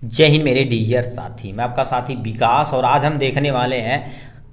जय हिंद मेरे डियर साथी। मैं आपका साथी विकास और आज हम देखने वाले हैं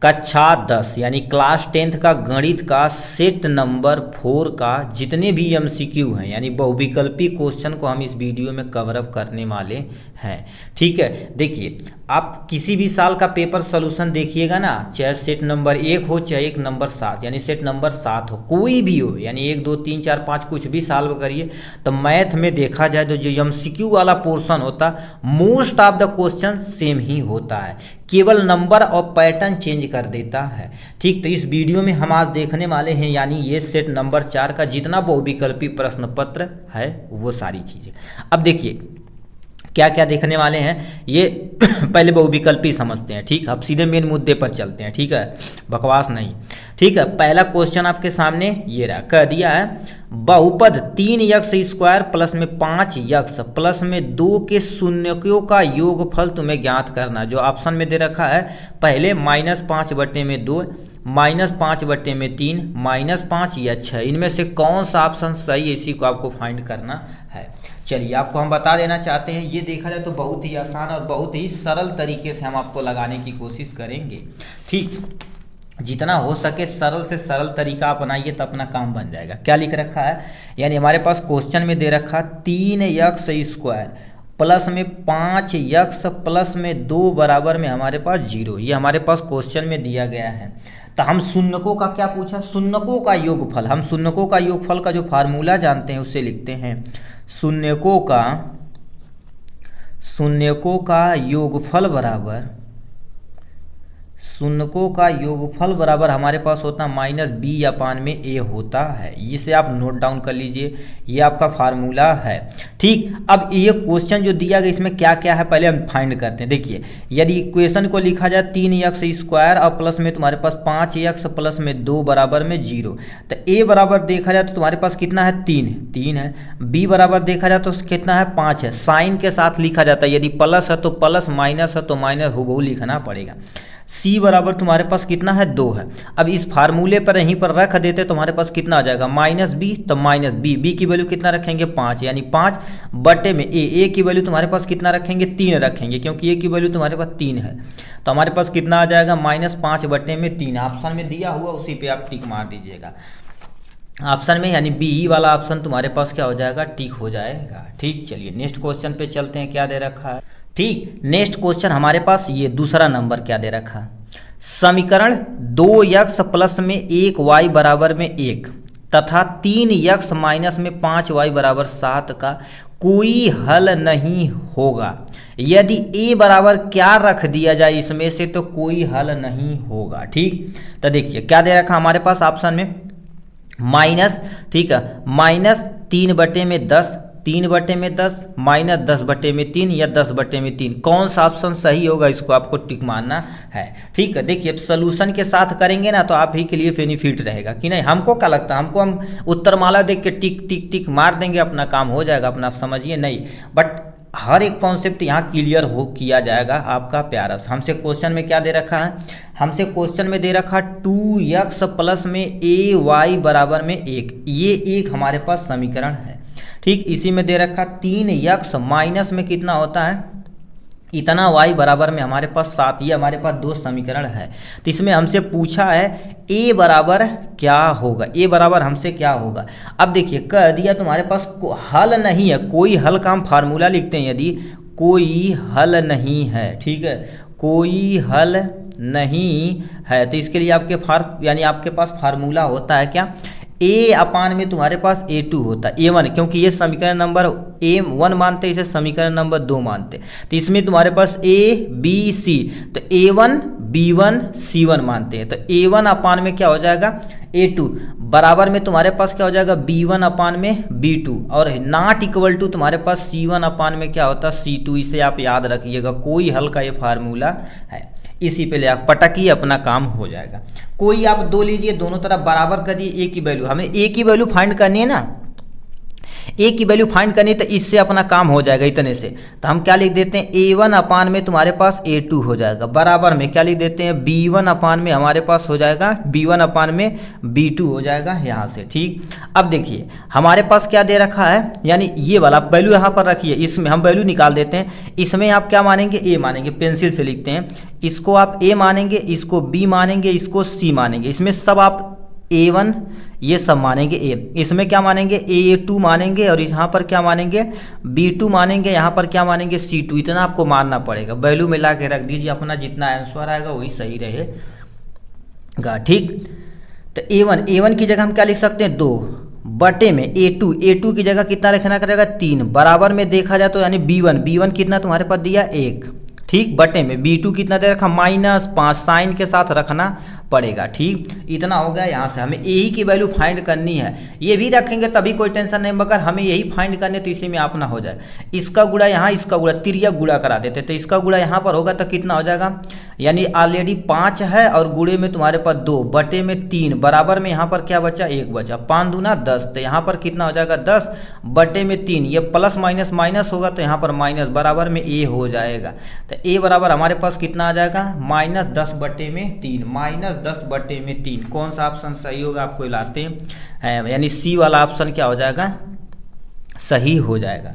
कक्षा 10 यानी क्लास 10th का गणित का सेट नंबर 4 का जितने भी एमसीक्यू हैं यानी बहुविकल्पी क्वेश्चन को हम इस वीडियो में कवर अप करने वाले हैं। ठीक है, देखिए आप किसी भी साल का पेपर सोल्यूशन देखिएगा ना, चाहे सेट नंबर 1 हो चाहे एक नंबर 7 यानी सेट नंबर 7 हो, कोई भी हो यानी 1 2 3 4 5 कुछ भी साल करिए तो मैथ में देखा जाए तो जो एमसीक्यू वाला पोर्शन होता most of the question same ही होता है, केवल नंबर और पैटर्न चेंज कर देता है। ठीक, तो इस वीडियो में हम आज देखने वाले हैं यानी ये सेट नंबर 4 का जितना बहुविकल्पी प्रश्न पत्र है वो सारी चीज़ें। अब देखिए क्या क्या देखने वाले हैं ये पहले बहुविकल्पी समझते हैं। ठीक, अब सीधे मेन मुद्दे पर चलते हैं। ठीक है, बकवास नहीं। ठीक है, पहला क्वेश्चन आपके सामने ये रहा, कह दिया है बहुपद 3x² प्लस में 5x प्लस में 2 के शून्यकों का योगफल तुम्हें ज्ञात करना। जो ऑप्शन में दे रखा है पहले -5/2 -5/3 -5 या 6, इनमें से कौन सा ऑप्शन सही है इसी को आपको फाइंड करना है। चलिए आपको हम बता देना चाहते हैं, ये देखा जाए तो बहुत ही आसान और बहुत ही सरल तरीके से हम आपको लगाने की कोशिश करेंगे। ठीक, जितना हो सके सरल से सरल तरीका अपनाइए तो अपना काम बन जाएगा। क्या लिख रखा है, यानी हमारे पास क्वेश्चन में दे रखा 3x² प्लस में 5x प्लस में 2 बराबर में हमारे पास 0, ये हमारे पास क्वेश्चन में दिया गया है। तो हम शून्यकों का क्या पूछा, शून्यकों का योगफल। हम शून्यकों का योगफल का जो फार्मूला जानते हैं उससे लिखते हैं शून्यकों का योगफल बराबर, शून्यकों का योगफल बराबर हमारे पास होता है -b/a होता है। इसे आप नोट डाउन कर लीजिए, ये आपका फार्मूला है। ठीक, अब ये क्वेश्चन जो दिया गया इसमें क्या क्या है पहले हम फाइंड करते हैं। देखिए यदि इक्वेशन को लिखा जाए 3x² और प्लस में तुम्हारे पास 5x प्लस में 2 बराबर में 0, तो a बराबर देखा जाए तो तुम्हारे पास कितना है 3 है, b बराबर देखा जाए तो कितना है 5 है। साइन के साथ लिखा जाता है, यदि प्लस है तो प्लस, माइनस है तो माइनस, हुबहू लिखना पड़ेगा। c बराबर तुम्हारे पास कितना है 2 है। अब इस फार्मूले पर यहीं पर रख देते तो तुम्हारे पास कितना आ जाएगा -b, तो -b की वैल्यू कितना रखेंगे 5 यानी 5/a में a की वैल्यू तुम्हारे पास कितना रखेंगे 3 रखेंगे, क्योंकि a की वैल्यू तुम्हारे पास 3 है। तो हमारे पास कितना आ जाएगा -5/3। ऑप्शन में दिया हुआ उसी पे आप टिक मार दीजिएगा ऑप्शन में, यानी बी वाला ऑप्शन तुम्हारे पास क्या हो जाएगा, टिक हो जाएगा। ठीक, चलिए नेक्स्ट क्वेश्चन पे चलते हैं, क्या दे रखा है। ठीक, नेक्स्ट क्वेश्चन हमारे पास ये दूसरा नंबर क्या दे रखा है, समीकरण 2x प्लस में 1y बराबर में 1 तथा 3x माइनस में 5y बराबर 7 का कोई हल नहीं होगा यदि a बराबर क्या रख दिया जाए इसमें से तो कोई हल नहीं होगा। ठीक, तो देखिए क्या दे रखा हमारे पास ऑप्शन में माइनस, ठीक है, -3/10 -10 -10/3 या 10/3, कौन सा ऑप्शन सही होगा इसको आपको टिक मारना है। ठीक है, देखिए सोल्यूशन के साथ करेंगे ना तो आप ही के लिए बेनिफिट रहेगा कि नहीं। हमको क्या लगता है, हमको हम उत्तरमाला देख के टिक टिक टिक मार देंगे, अपना काम हो जाएगा, अपना समझिए नहीं, बट हर एक कॉन्सेप्ट यहाँ क्लियर हो किया जाएगा आपका प्यारा। हमसे क्वेश्चन में क्या दे रखा है, हमसे क्वेश्चन में दे रखा 2x प्लस में ay बराबर में 1, ये एक हमारे पास समीकरण है। ठीक, इसी में दे रखा 3x माइनस में कितना होता है इतना y बराबर में हमारे पास 7, ये हमारे पास 2 समीकरण है। तो इसमें हमसे पूछा है a बराबर क्या होगा, a बराबर हमसे क्या होगा। अब देखिए कह दिया तुम्हारे पास हल नहीं है, कोई हल का हम फार्मूला लिखते हैं, यदि कोई हल नहीं है, ठीक है, कोई हल नहीं है तो इसके लिए आपके पास फार्मूला होता है क्या, a/में में तुम्हारे पास a2 होता है, a1, क्योंकि ये समीकरण नंबर a1 मानते इसे समीकरण नंबर 2 मानते, तो इसमें तुम्हारे पास a b c, तो a1 b1 c1 मानते हैं, तो a1/में में क्या हो जाएगा a2 बराबर में तुम्हारे पास क्या हो जाएगा b1/में में b2 और नॉट इक्वल टू तुम्हारे पास c1/में में क्या होता है c2। इसे आप याद रखिएगा, कोई हल का ये फार्मूला है, इसी पे ले आप पटकिए, अपना काम हो जाएगा। कोई आप 2 लीजिए, दोनों तरफ बराबर कर दिए, a की वैल्यू, हमें a की वैल्यू फाइंड करनी है ना, ए की वैल्यू फाइंड करनी तो इससे अपना काम हो जाएगा इतने से। तो हम क्या लिख देते हैं A1 अपान में तुम्हारे पास A2 हो जाएगा, बराबर में क्या लिख देते हैं B1 अपान में हमारे पास हो जाएगा B1 अपान में B2 हो जाएगा यहाँ से। ठीक, अब देखिए हमारे पास क्या दे रखा है, यानी ये वाला वैल्यू यहाँ पर रखिए, इसमें हम वैल्यू निकाल देते हैं। इसमें आप क्या मानेंगे A मानेंगे, पेंसिल से लिखते हैं, इसको आप A मानेंगे, इसको B मानेंगे, इसको C मानेंगे, इसमें सब आप A1 ये सब मानेंगे A, इसमें क्या मानेंगे A2 मानेंगे, और यहाँ पर क्या मानेंगे B2 मानेंगे, यहाँ पर क्या मानेंगे C2। इतना आपको मानना पड़ेगा, वैल्यू मिला के रख दीजिए, अपना जितना आंसर आएगा वही सही रहेगा। ठीक, तो A1 की जगह हम क्या लिख सकते हैं 2 बटे में A2 की जगह कितना रखना करेगा 3, बराबर में देखा जाए तो यानी B1 कितना तुम्हारे पास दिया 1, ठीक, बटे में B2 कितना दे रखा -5, साइन के साथ रखना पड़ेगा। ठीक, इतना हो गया। यहाँ से हमें यही की वैल्यू फाइंड करनी है, ये भी रखेंगे तभी कोई टेंशन नहीं, मगर हमें यही फाइंड करने तो इसी में आप ना हो जाए। इसका गुणा यहाँ, इसका गुणा तिर्यक गुणा करा देते, तो इसका गुणा यहाँ पर होगा तो कितना हो जाएगा, यानी ऑलरेडी 5 है और गुणे में तुम्हारे पास 2 बटे में 3, बराबर में यहाँ पर क्या बचा 1 बचा, 5 दूना 10, तो यहाँ पर कितना हो जाएगा 10 बटे में 3, ये प्लस माइनस माइनस होगा तो यहाँ पर माइनस, बराबर में A हो जाएगा। तो A बराबर हमारे पास कितना आ जाएगा -10 बटे में 3, -10 बटे में 3। कौन सा ऑप्शन सही होगा आपको लाते हैं, यानी C वाला ऑप्शन क्या हो जाएगा सही हो जाएगा।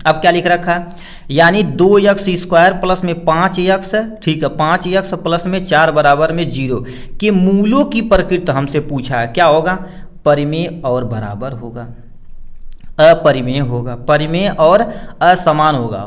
अब क्या लिख रखा है, यानी 2x² प्लस में 5x, ठीक है 5x प्लस में 4 बराबर में 0 के मूलों की प्रकृति हमसे पूछा है। क्या होगा, परिमेय और बराबर होगा, अपरिमेय होगा, परिमेय और असमान होगा,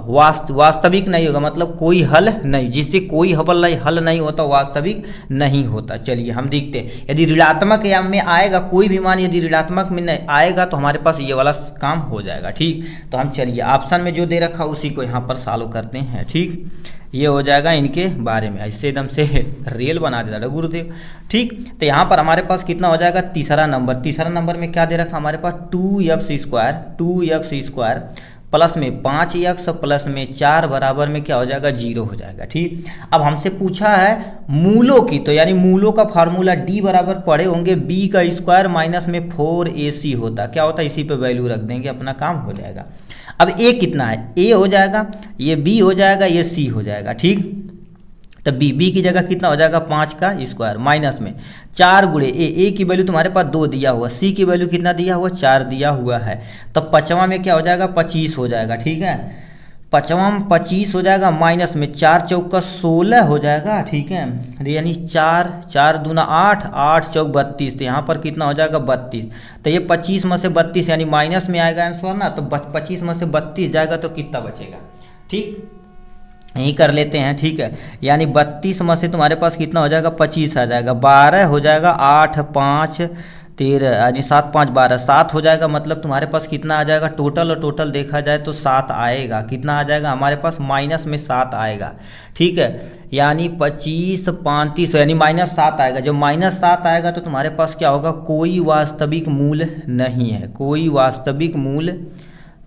वास्तविक नहीं होगा, मतलब कोई हल नहीं, जिससे कोई हल नहीं होता वास्तविक नहीं होता। चलिए हम देखते हैं, यदि ऋणात्मक या में आएगा कोई भी मान, यदि ऋणात्मक में नहीं आएगा तो हमारे पास ये वाला काम हो जाएगा। ठीक, तो हम चलिए ऑप्शन में जो दे रखा उसी को यहाँ पर सॉल्व करते हैं। ठीक, ये हो जाएगा इनके बारे में, ऐसे एकदम से रेल बना देता गुरुदेव। ठीक, तो यहाँ पर हमारे पास कितना हो जाएगा तीसरा नंबर में क्या दे रखा हमारे पास 2x² प्लस में 5x प्लस में 4 बराबर में क्या हो जाएगा 0 हो जाएगा। ठीक, अब हमसे पूछा है मूलों की, तो यानी मूलों का फार्मूला D बराबर पढ़े होंगे B का स्क्वायर माइनस में 4AC होता, क्या होता है इसी पे वैल्यू रख देंगे, अपना काम हो जाएगा। अब A कितना है, A हो जाएगा, ये B हो जाएगा, ये C हो जाएगा। ठीक, तो B की जगह कितना हो जाएगा 5 का स्क्वायर माइनस में 4 गुणे A की वैल्यू तुम्हारे पास 2 दिया हुआ, C की वैल्यू कितना दिया हुआ 4 दिया हुआ है, तो 5वां में क्या हो जाएगा 25 हो जाएगा। ठीक है, 5वां में 25 हो जाएगा, माइनस में 4 चौका 16 हो जाएगा। ठीक है, यानी 4 दूना 8, 8 चौक 32, तो यहाँ पर कितना हो जाएगा 32, तो ये 25 में से 32 यानी माइनस में आएगा आंसर ना, तो 25 में से 32 जाएगा तो कितना बचेगा। ठीक, यही कर लेते हैं। ठीक है, यानी 32 में से तुम्हारे पास कितना हो जाएगा 25 आ जाएगा, 12 हो जाएगा, 8 5 13 यानी 7 5 12 7 हो जाएगा, मतलब तुम्हारे पास कितना आ जाएगा टोटल, और टोटल देखा जाए तो 7 आएगा। कितना आ जाएगा हमारे पास माइनस में 7 आएगा। ठीक है, यानी 25 35 यानी -7 आएगा। जब -7 आएगा तो तुम्हारे पास क्या होगा, कोई वास्तविक मूल नहीं है, कोई वास्तविक मूल,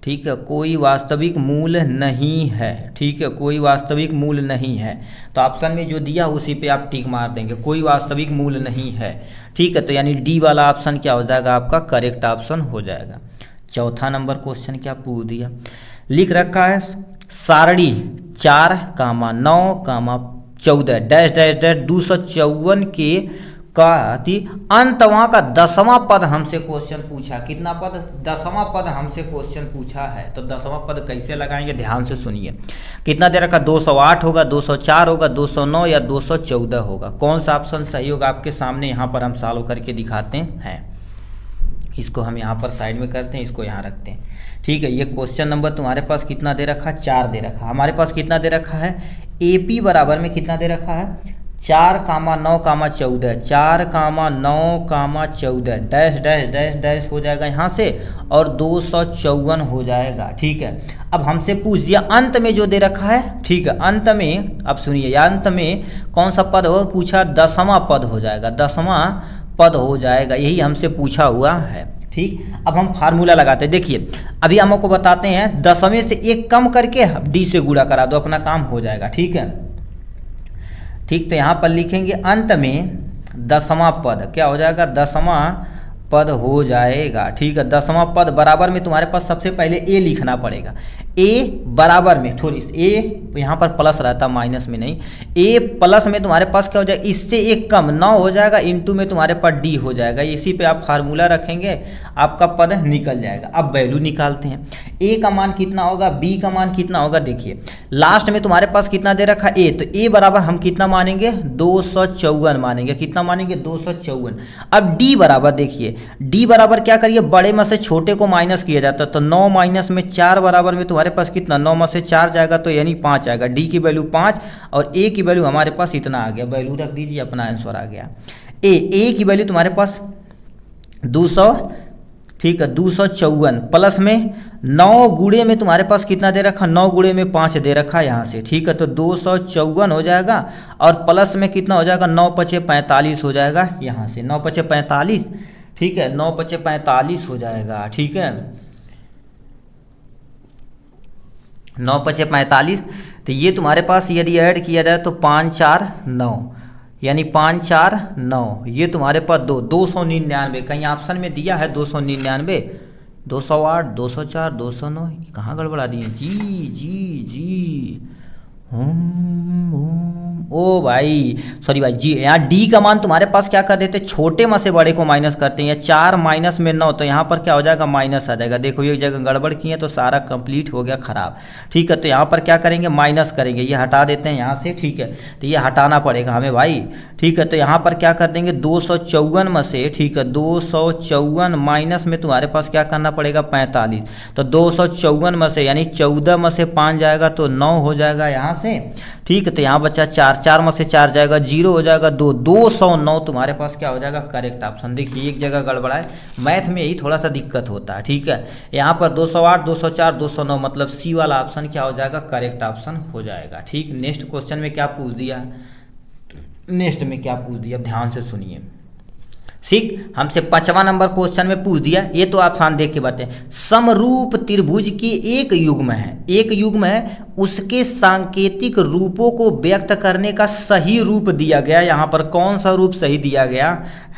ठीक है, कोई वास्तविक मूल नहीं है। ठीक है, कोई वास्तविक मूल नहीं है, तो ऑप्शन में जो दिया उसी पे आप टिक मार देंगे, कोई वास्तविक मूल नहीं है। ठीक है, तो यानी डी वाला ऑप्शन क्या हो जाएगा आपका करेक्ट ऑप्शन हो जाएगा। चौथा नंबर क्वेश्चन क्या पूछ दिया, लिख रखा है सारणी 4,9,14 डैश डैश डैश 254 के का अंतवा का 10वां पद हमसे क्वेश्चन पूछा। कितना पद, 10वां पद हमसे क्वेश्चन पूछा है, तो 10वां पद कैसे लगाएंगे ध्यान से सुनिए। कितना दे रखा 208 होगा, 204 होगा, 209 या 214 होगा, कौन सा ऑप्शन सही होगा आपके सामने यहाँ पर हम सॉल्व करके दिखाते हैं। इसको हम यहाँ पर साइड में करते हैं, इसको यहाँ रखते हैं। ठीक है, ये क्वेश्चन नंबर तुम्हारे पास कितना दे रखा 4 दे रखा, हमारे पास कितना दे रखा है AP बराबर में कितना दे रखा है 4,9,14 4,9,14 डैश डैश डैश डैश हो जाएगा यहाँ से, और 254 हो जाएगा। ठीक है, अब हमसे पूछ दिया अंत में जो दे रखा है। ठीक है, अंत में अब सुनिए, अंत में कौन सा पद हो पूछा, 10वां पद हो जाएगा, 10वां पद हो जाएगा, यही हमसे पूछा हुआ है। ठीक, अब हम फार्मूला लगाते हैं। देखिए अभी हम आपको बताते हैं 10वें से 1 कम करके D से गुणा करा दो, अपना काम हो जाएगा। ठीक है, ठीक, तो यहाँ पर लिखेंगे अंत में 10वां पद क्या हो जाएगा, 10वां पद हो जाएगा। ठीक है, 10वां पद बराबर में तुम्हारे पास सबसे पहले ए लिखना पड़ेगा। ए बराबर में थोड़ी ए यहाँ पर प्लस रहता, माइनस में नहीं। ए प्लस में तुम्हारे पास क्या हो जाएगा, इससे एक कम 9 हो जाएगा, इंटू में तुम्हारे पास डी हो जाएगा। इसी पे आप फार्मूला रखेंगे, आपका पद निकल जाएगा। अब वैल्यू निकालते हैं। ए का मान कितना होगा, बी का मान कितना होगा। देखिए लास्ट में तुम्हारे पास कितना दे रखा ए, तो ए बराबर हम कितना मानेंगे, 254 मानेंगे। कितना मानेंगे, 254। अब डी बराबर देखिए, डी बराबर क्या करिए, बड़े में से छोटे को माइनस किया जाता है, तो 9 माइनस में 4 बराबर में तुम्हारे पास कितना, 9 में से 4 जाएगा तो यानी 5 आएगा। डी की वैल्यू 5 और ए की वैल्यू हमारे पास इतना आ गया। वैल्यू रख दीजिए, अपना आंसर आ गया। ए की वैल्यू तुम्हारे पास 200, ठीक है, 254 प्लस में 9 गुणे में तुम्हारे पास कितना दे रखा, 9 गुणे में 5 दे रखा यहाँ से। ठीक है, तो 254 हो जाएगा और प्लस में कितना हो जाएगा, 9 पचे 45 हो जाएगा यहाँ से। 9 पचे 45, ठीक है, 9 पचे 45 हो जाएगा। ठीक है, 9 पचे 45, तो ये तुम्हारे पास यदि ऐड किया जाए तो 5 4 9, यानी 5 4 9, ये तुम्हारे पास 299। कहीं ऑप्शन में दिया है 299, 208, 204, 209, कहाँ गड़बड़ा दिए जी जी जी। ओ भाई सॉरी भाई जी, यहाँ डी का मान तुम्हारे पास क्या कर देते, छोटे में से बड़े को माइनस करते हैं। 4 माइनस में 9, तो यहाँ पर क्या हो जाएगा, माइनस आ जाएगा। देखो ये जगह गड़बड़ की है तो सारा कंप्लीट हो गया खराब। ठीक है, तो यहाँ पर क्या करेंगे, माइनस करेंगे, ये हटा देते हैं यहाँ से। ठीक है, तो ये हटाना पड़ेगा हमें भाई। ठीक है, तो यहाँ पर क्या कर देंगे, 254 में से, ठीक है, 254 माइनस में तुम्हारे पास क्या करना पड़ेगा, 45। तो 254 में से यानी 14 में से 5 जाएगा तो 9 हो जाएगा यहाँ से। ठीक है, तो यहाँ बचा 4, 4 में से 4 जाएगा, 0 हो जाएगा 2, 209 तुम्हारे पास क्या हो जाएगा, करेक्ट ऑप्शन। देखिए एक जगह गड़बड़ा है, मैथ में यही थोड़ा सा दिक्कत होता है। ठीक है, यहाँ पर 208, 204, 209 मतलब सी वाला ऑप्शन क्या हो जाएगा, करेक्ट ऑप्शन हो जाएगा। ठीक, नेक्स्ट क्वेश्चन में क्या पूछ दिया, नेक्स्ट में क्या पूछ दिया, ध्यान से सुनिए। ठीक, हमसे 5वां नंबर क्वेश्चन में पूछ दिया, ये तो आसान देख के बातें। समरूप त्रिभुज की एक युग्म है, एक युग्म है, उसके सांकेतिक रूपों को व्यक्त करने का सही रूप दिया गया। यहाँ पर कौन सा रूप सही दिया गया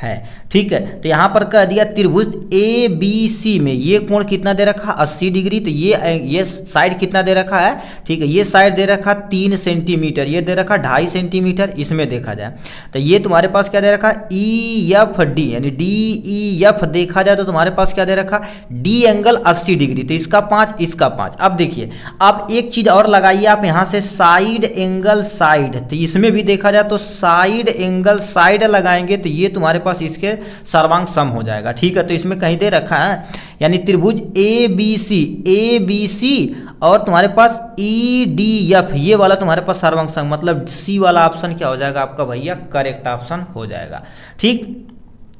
है। ठीक है, तो यहाँ पर कह दिया त्रिभुज ए बी सी में ये कोण कितना दे रखा, 80 डिग्री। तो ये साइड कितना दे रखा है, ठीक है, ये साइड दे रखा 3 सेंटीमीटर, ये दे रखा 2.5 सेंटीमीटर। इसमें देखा जाए तो ये तुम्हारे पास क्या दे रखा, ई एफ डी, यानी डी ई एफ देखा जाए तो तुम्हारे पास क्या दे रखा, डी एंगल 80 डिग्री। तो इसका 5, इसका 5। अब देखिए, अब एक चीज और लगाइए आप यहाँ से, साइड एंगल साइड। तो इसमें भी देखा जाए तो साइड एंगल साइड लगाएंगे तो ये तुम्हारे पास इसके सर्वांग सम हो जाएगा। ठीक है, तो इसमें कहीं दे रखा है, यानी त्रिभुज ए बी सी और तुम्हारे पास ई डी एफ, ये वाला तुम्हारे पास सर्वांग सम, मतलब सी वाला ऑप्शन क्या हो जाएगा आपका भैया, करेक्ट ऑप्शन हो जाएगा। ठीक,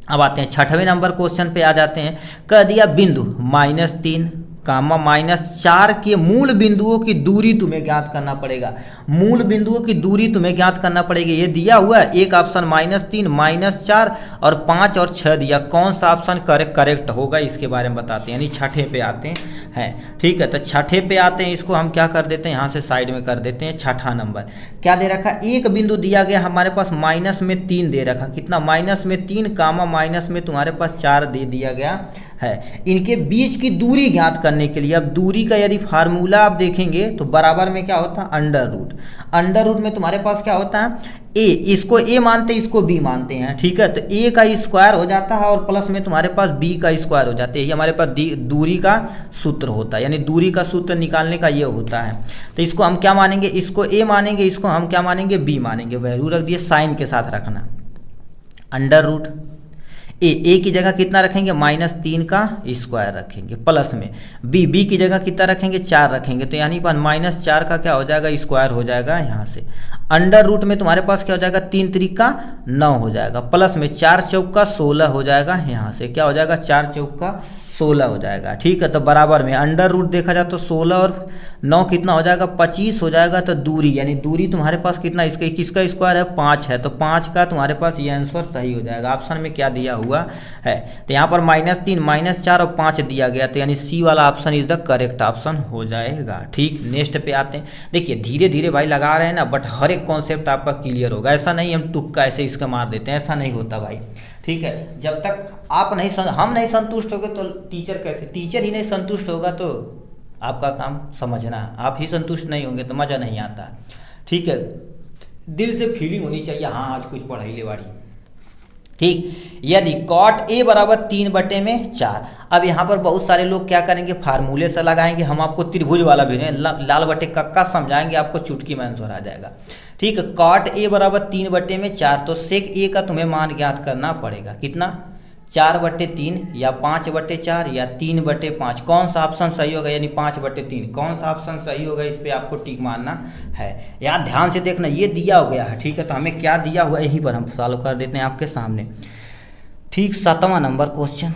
अब आते हैं 6वें नंबर क्वेश्चन पे आ जाते हैं। कह दिया बिंदु -3 कामा -4 के मूल बिंदुओं की दूरी तुम्हें ज्ञात करना पड़ेगा। मूल बिंदुओं की दूरी तुम्हें ज्ञात करना पड़ेगी। ये दिया हुआ है, एक ऑप्शन -3, -4 और 5 और 6 दिया। कौन सा ऑप्शन करेक्ट होगा इसके बारे में बताते हैं, यानी 6ठे पे आते हैं। ठीक है, तो 6ठे पे आते हैं, इसको हम क्या कर देते हैं, यहाँ से साइड में कर देते हैं। 6ठा नंबर क्या दे रखा, एक बिंदु दिया गया हमारे पास -3 दे रखा, कितना -3 कामा माइनस में तुम्हारे पास 4 दे दिया गया है। इनके बीच की दूरी ज्ञात करने के लिए, अब दूरी का यदि फार्मूला आप देखेंगे तो बराबर में क्या होता है, अंडर रूट। अंडर रूट में तुम्हारे पास क्या होता है, ए, इसको ए मानते हैं, इसको बी मानते हैं। ठीक है, तो ए का स्क्वायर हो जाता है और प्लस में तुम्हारे पास बी का स्क्वायर हो जाते हैं। ये हमारे पास दूरी का सूत्र होता है, यानी दूरी का सूत्र निकालने का ये होता है। तो इसको हम क्या मानेंगे, इसको ए मानेंगे, इसको हम क्या मानेंगे, बी मानेंगे। वैल्यू रख दिए, साइन के साथ रखना। अंडर रूट ए की जगह कितना रखेंगे, -3 का स्क्वायर रखेंगे, प्लस में बी की जगह कितना रखेंगे, 4 रखेंगे। तो यानी पर -4 का क्या हो जाएगा, स्क्वायर हो जाएगा यहाँ से। अंडर रूट में तुम्हारे पास क्या हो जाएगा, 3 त्रिका 9 हो जाएगा, प्लस में 4 चौका 16 हो जाएगा। यहाँ से क्या हो जाएगा, 4 चौका 16 हो जाएगा। ठीक है, तो बराबर में अंडर रूट देखा जाए तो 16 और 9 कितना हो जाएगा, 25 हो जाएगा। तो दूरी, यानी दूरी तुम्हारे पास कितना, इसका किसका स्क्वायर है, 5 है। तो 5 का तुम्हारे पास ये आंसर सही हो जाएगा। ऑप्शन में क्या दिया हुआ है, तो यहाँ पर -3, -4 और 5 दिया गया, तो यानी सी वाला option is the correct option हो जाएगा। ठीक, नेक्स्ट पे आते हैं। देखिए धीरे धीरे भाई लगा रहे हैं ना, बट हर एक कॉन्सेप्ट आपका क्लियर होगा। ऐसा नहीं हम तुक्का ऐसे इसका मार देते हैं, ऐसा नहीं होता भाई। ठीक है, जब तक आप नहीं हम नहीं संतुष्ट होगे तो टीचर कैसे, टीचर ही नहीं संतुष्ट होगा तो आपका काम समझना, आप ही संतुष्ट नहीं होंगे तो मज़ा नहीं आता। ठीक है, दिल से फीलिंग होनी चाहिए, हाँ आज कुछ पढ़ाई ले बाड़ी। ठीक, यदि cot A बराबर 3/4, अब यहाँ पर बहुत सारे लोग क्या करेंगे, फार्मूले से लगाएंगे। हम आपको त्रिभुज वाला भी नहीं, लाल बटे कक्का समझाएंगे, आपको चुटकी में आंसर आ जाएगा। ठीक है, cot A बराबर 3/4, तो sec A का तुम्हें मान ज्ञात करना पड़ेगा। कितना, 4/3 या 5/4 या 3/5, कौन सा ऑप्शन सही होगा, यानी 5/3 कौन सा ऑप्शन सही होगा, इस पे आपको टिक मारना है। यार ध्यान से देखना, ये दिया हो गया है। ठीक है, तो हमें क्या दिया हुआ है यहीं पर हम सॉल्व कर देते हैं आपके सामने। ठीक, 7वां नंबर क्वेश्चन,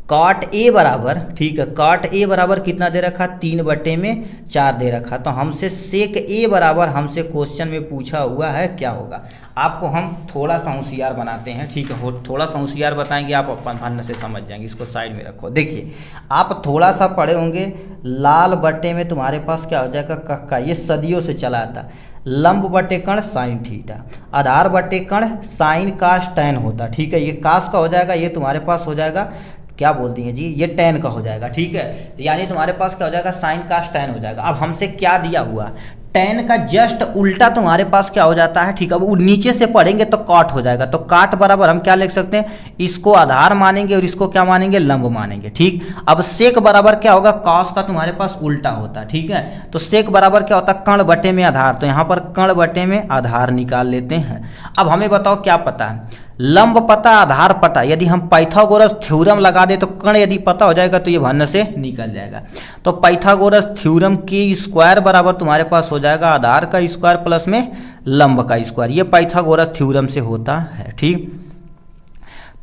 cot A बराबर, ठीक है, cot A बराबर कितना दे रखा, 3/4 दे रखा। तो हमसे sec A बराबर हमसे क्वेश्चन में पूछा हुआ है क्या होगा। आपको हम थोड़ा सा होशियार बनाते हैं। ठीक है, थोड़ा सा होशियार बताएंगे, आप अपन भन्न से समझ जाएंगे। इसको साइड में रखो। देखिए, आप थोड़ा सा पढ़े होंगे, लाल बटे में तुम्हारे पास क्या हो जाएगा, कक्का, ये सदियों से चला आता, लंब बटे कण साइन थीटा, आधार बटे कण साइन कास टैन होता। ठीक है, ये कास का हो जाएगा, ये तुम्हारे पास हो जाएगा, क्या बोलती हैं जी, ये टैन का हो जाएगा। ठीक है, यानी तुम्हारे पास क्या हो जाएगा, साइन कास टैन हो जाएगा। अब हमसे क्या दिया हुआ, टैन का जस्ट उल्टा तुम्हारे पास क्या हो जाता है। ठीक है, अब वो नीचे से पढ़ेंगे तो कॉट हो जाएगा। तो काट बराबर हम क्या लिख सकते हैं, इसको आधार मानेंगे और इसको क्या मानेंगे, लंब मानेंगे। ठीक, अब सेक बराबर क्या होगा, कॉस का तुम्हारे पास उल्टा होता है। ठीक है, तो सेक बराबर क्या होता है, कर्ण बटे में आधार, तो यहाँ पर कर्ण बटे में आधार निकाल लेते हैं। अब हमें बताओ क्या पता है, लंब पता, आधार पता। यदि हम पाइथागोरस थ्योरम लगा दे तो कर्ण यदि पता हो जाएगा तो ये भन्न से निकल जाएगा। तो पाइथागोरस थ्योरम के स्क्वायर बराबर तुम्हारे पास हो जाएगा आधार का स्क्वायर प्लस में लंब का स्क्वायर, ये पाइथागोरस थ्योरम से होता है। ठीक,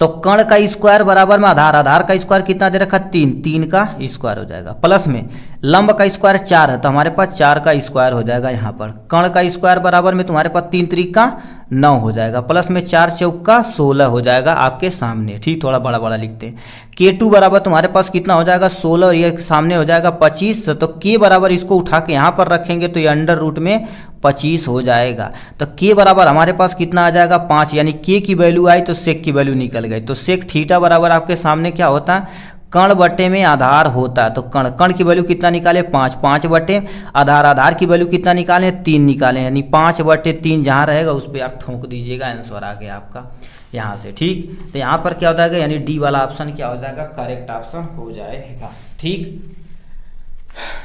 तो कर्ण का स्क्वायर बराबर में आधार, आधार का स्क्वायर कितना दे रखा, 3, 3 का स्क्वायर हो जाएगा, प्लस में लंब का स्क्वायर 4 है, तो हमारे पास 4 का स्क्वायर हो जाएगा। यहाँ पर कर्ण का स्क्वायर बराबर में तुम्हारे पास 3 3 9 हो जाएगा, प्लस में 4 4 16 हो जाएगा आपके सामने। ठीक, थोड़ा बड़ा बड़ा लिखते हैं। K2 बराबर तुम्हारे पास कितना हो जाएगा, 16, और ये सामने हो जाएगा 25। तो K बराबर इसको उठा के यहाँ पर रखेंगे तो ये अंडर रूट में 25 हो जाएगा। तो K बराबर हमारे पास कितना आ जाएगा, 5, यानी K की वैल्यू आई तो सेक की वैल्यू निकल गई। तो सेक थीटा बराबर आपके सामने क्या होता है, कर्ण बटे में आधार होता है। तो कर्ण की वैल्यू कितना निकाले, 5, 5 बटे आधार, आधार की वैल्यू कितना निकाले, 3 निकाले, यानी 5/3 जहाँ रहेगा उस पर आप ठोंक दीजिएगा, आंसर आ गया आपका यहाँ से। ठीक, तो यहाँ पर क्या हो जाएगा, यानी डी वाला ऑप्शन क्या हो जाएगा, करेक्ट ऑप्शन हो जाएगा। ठीक,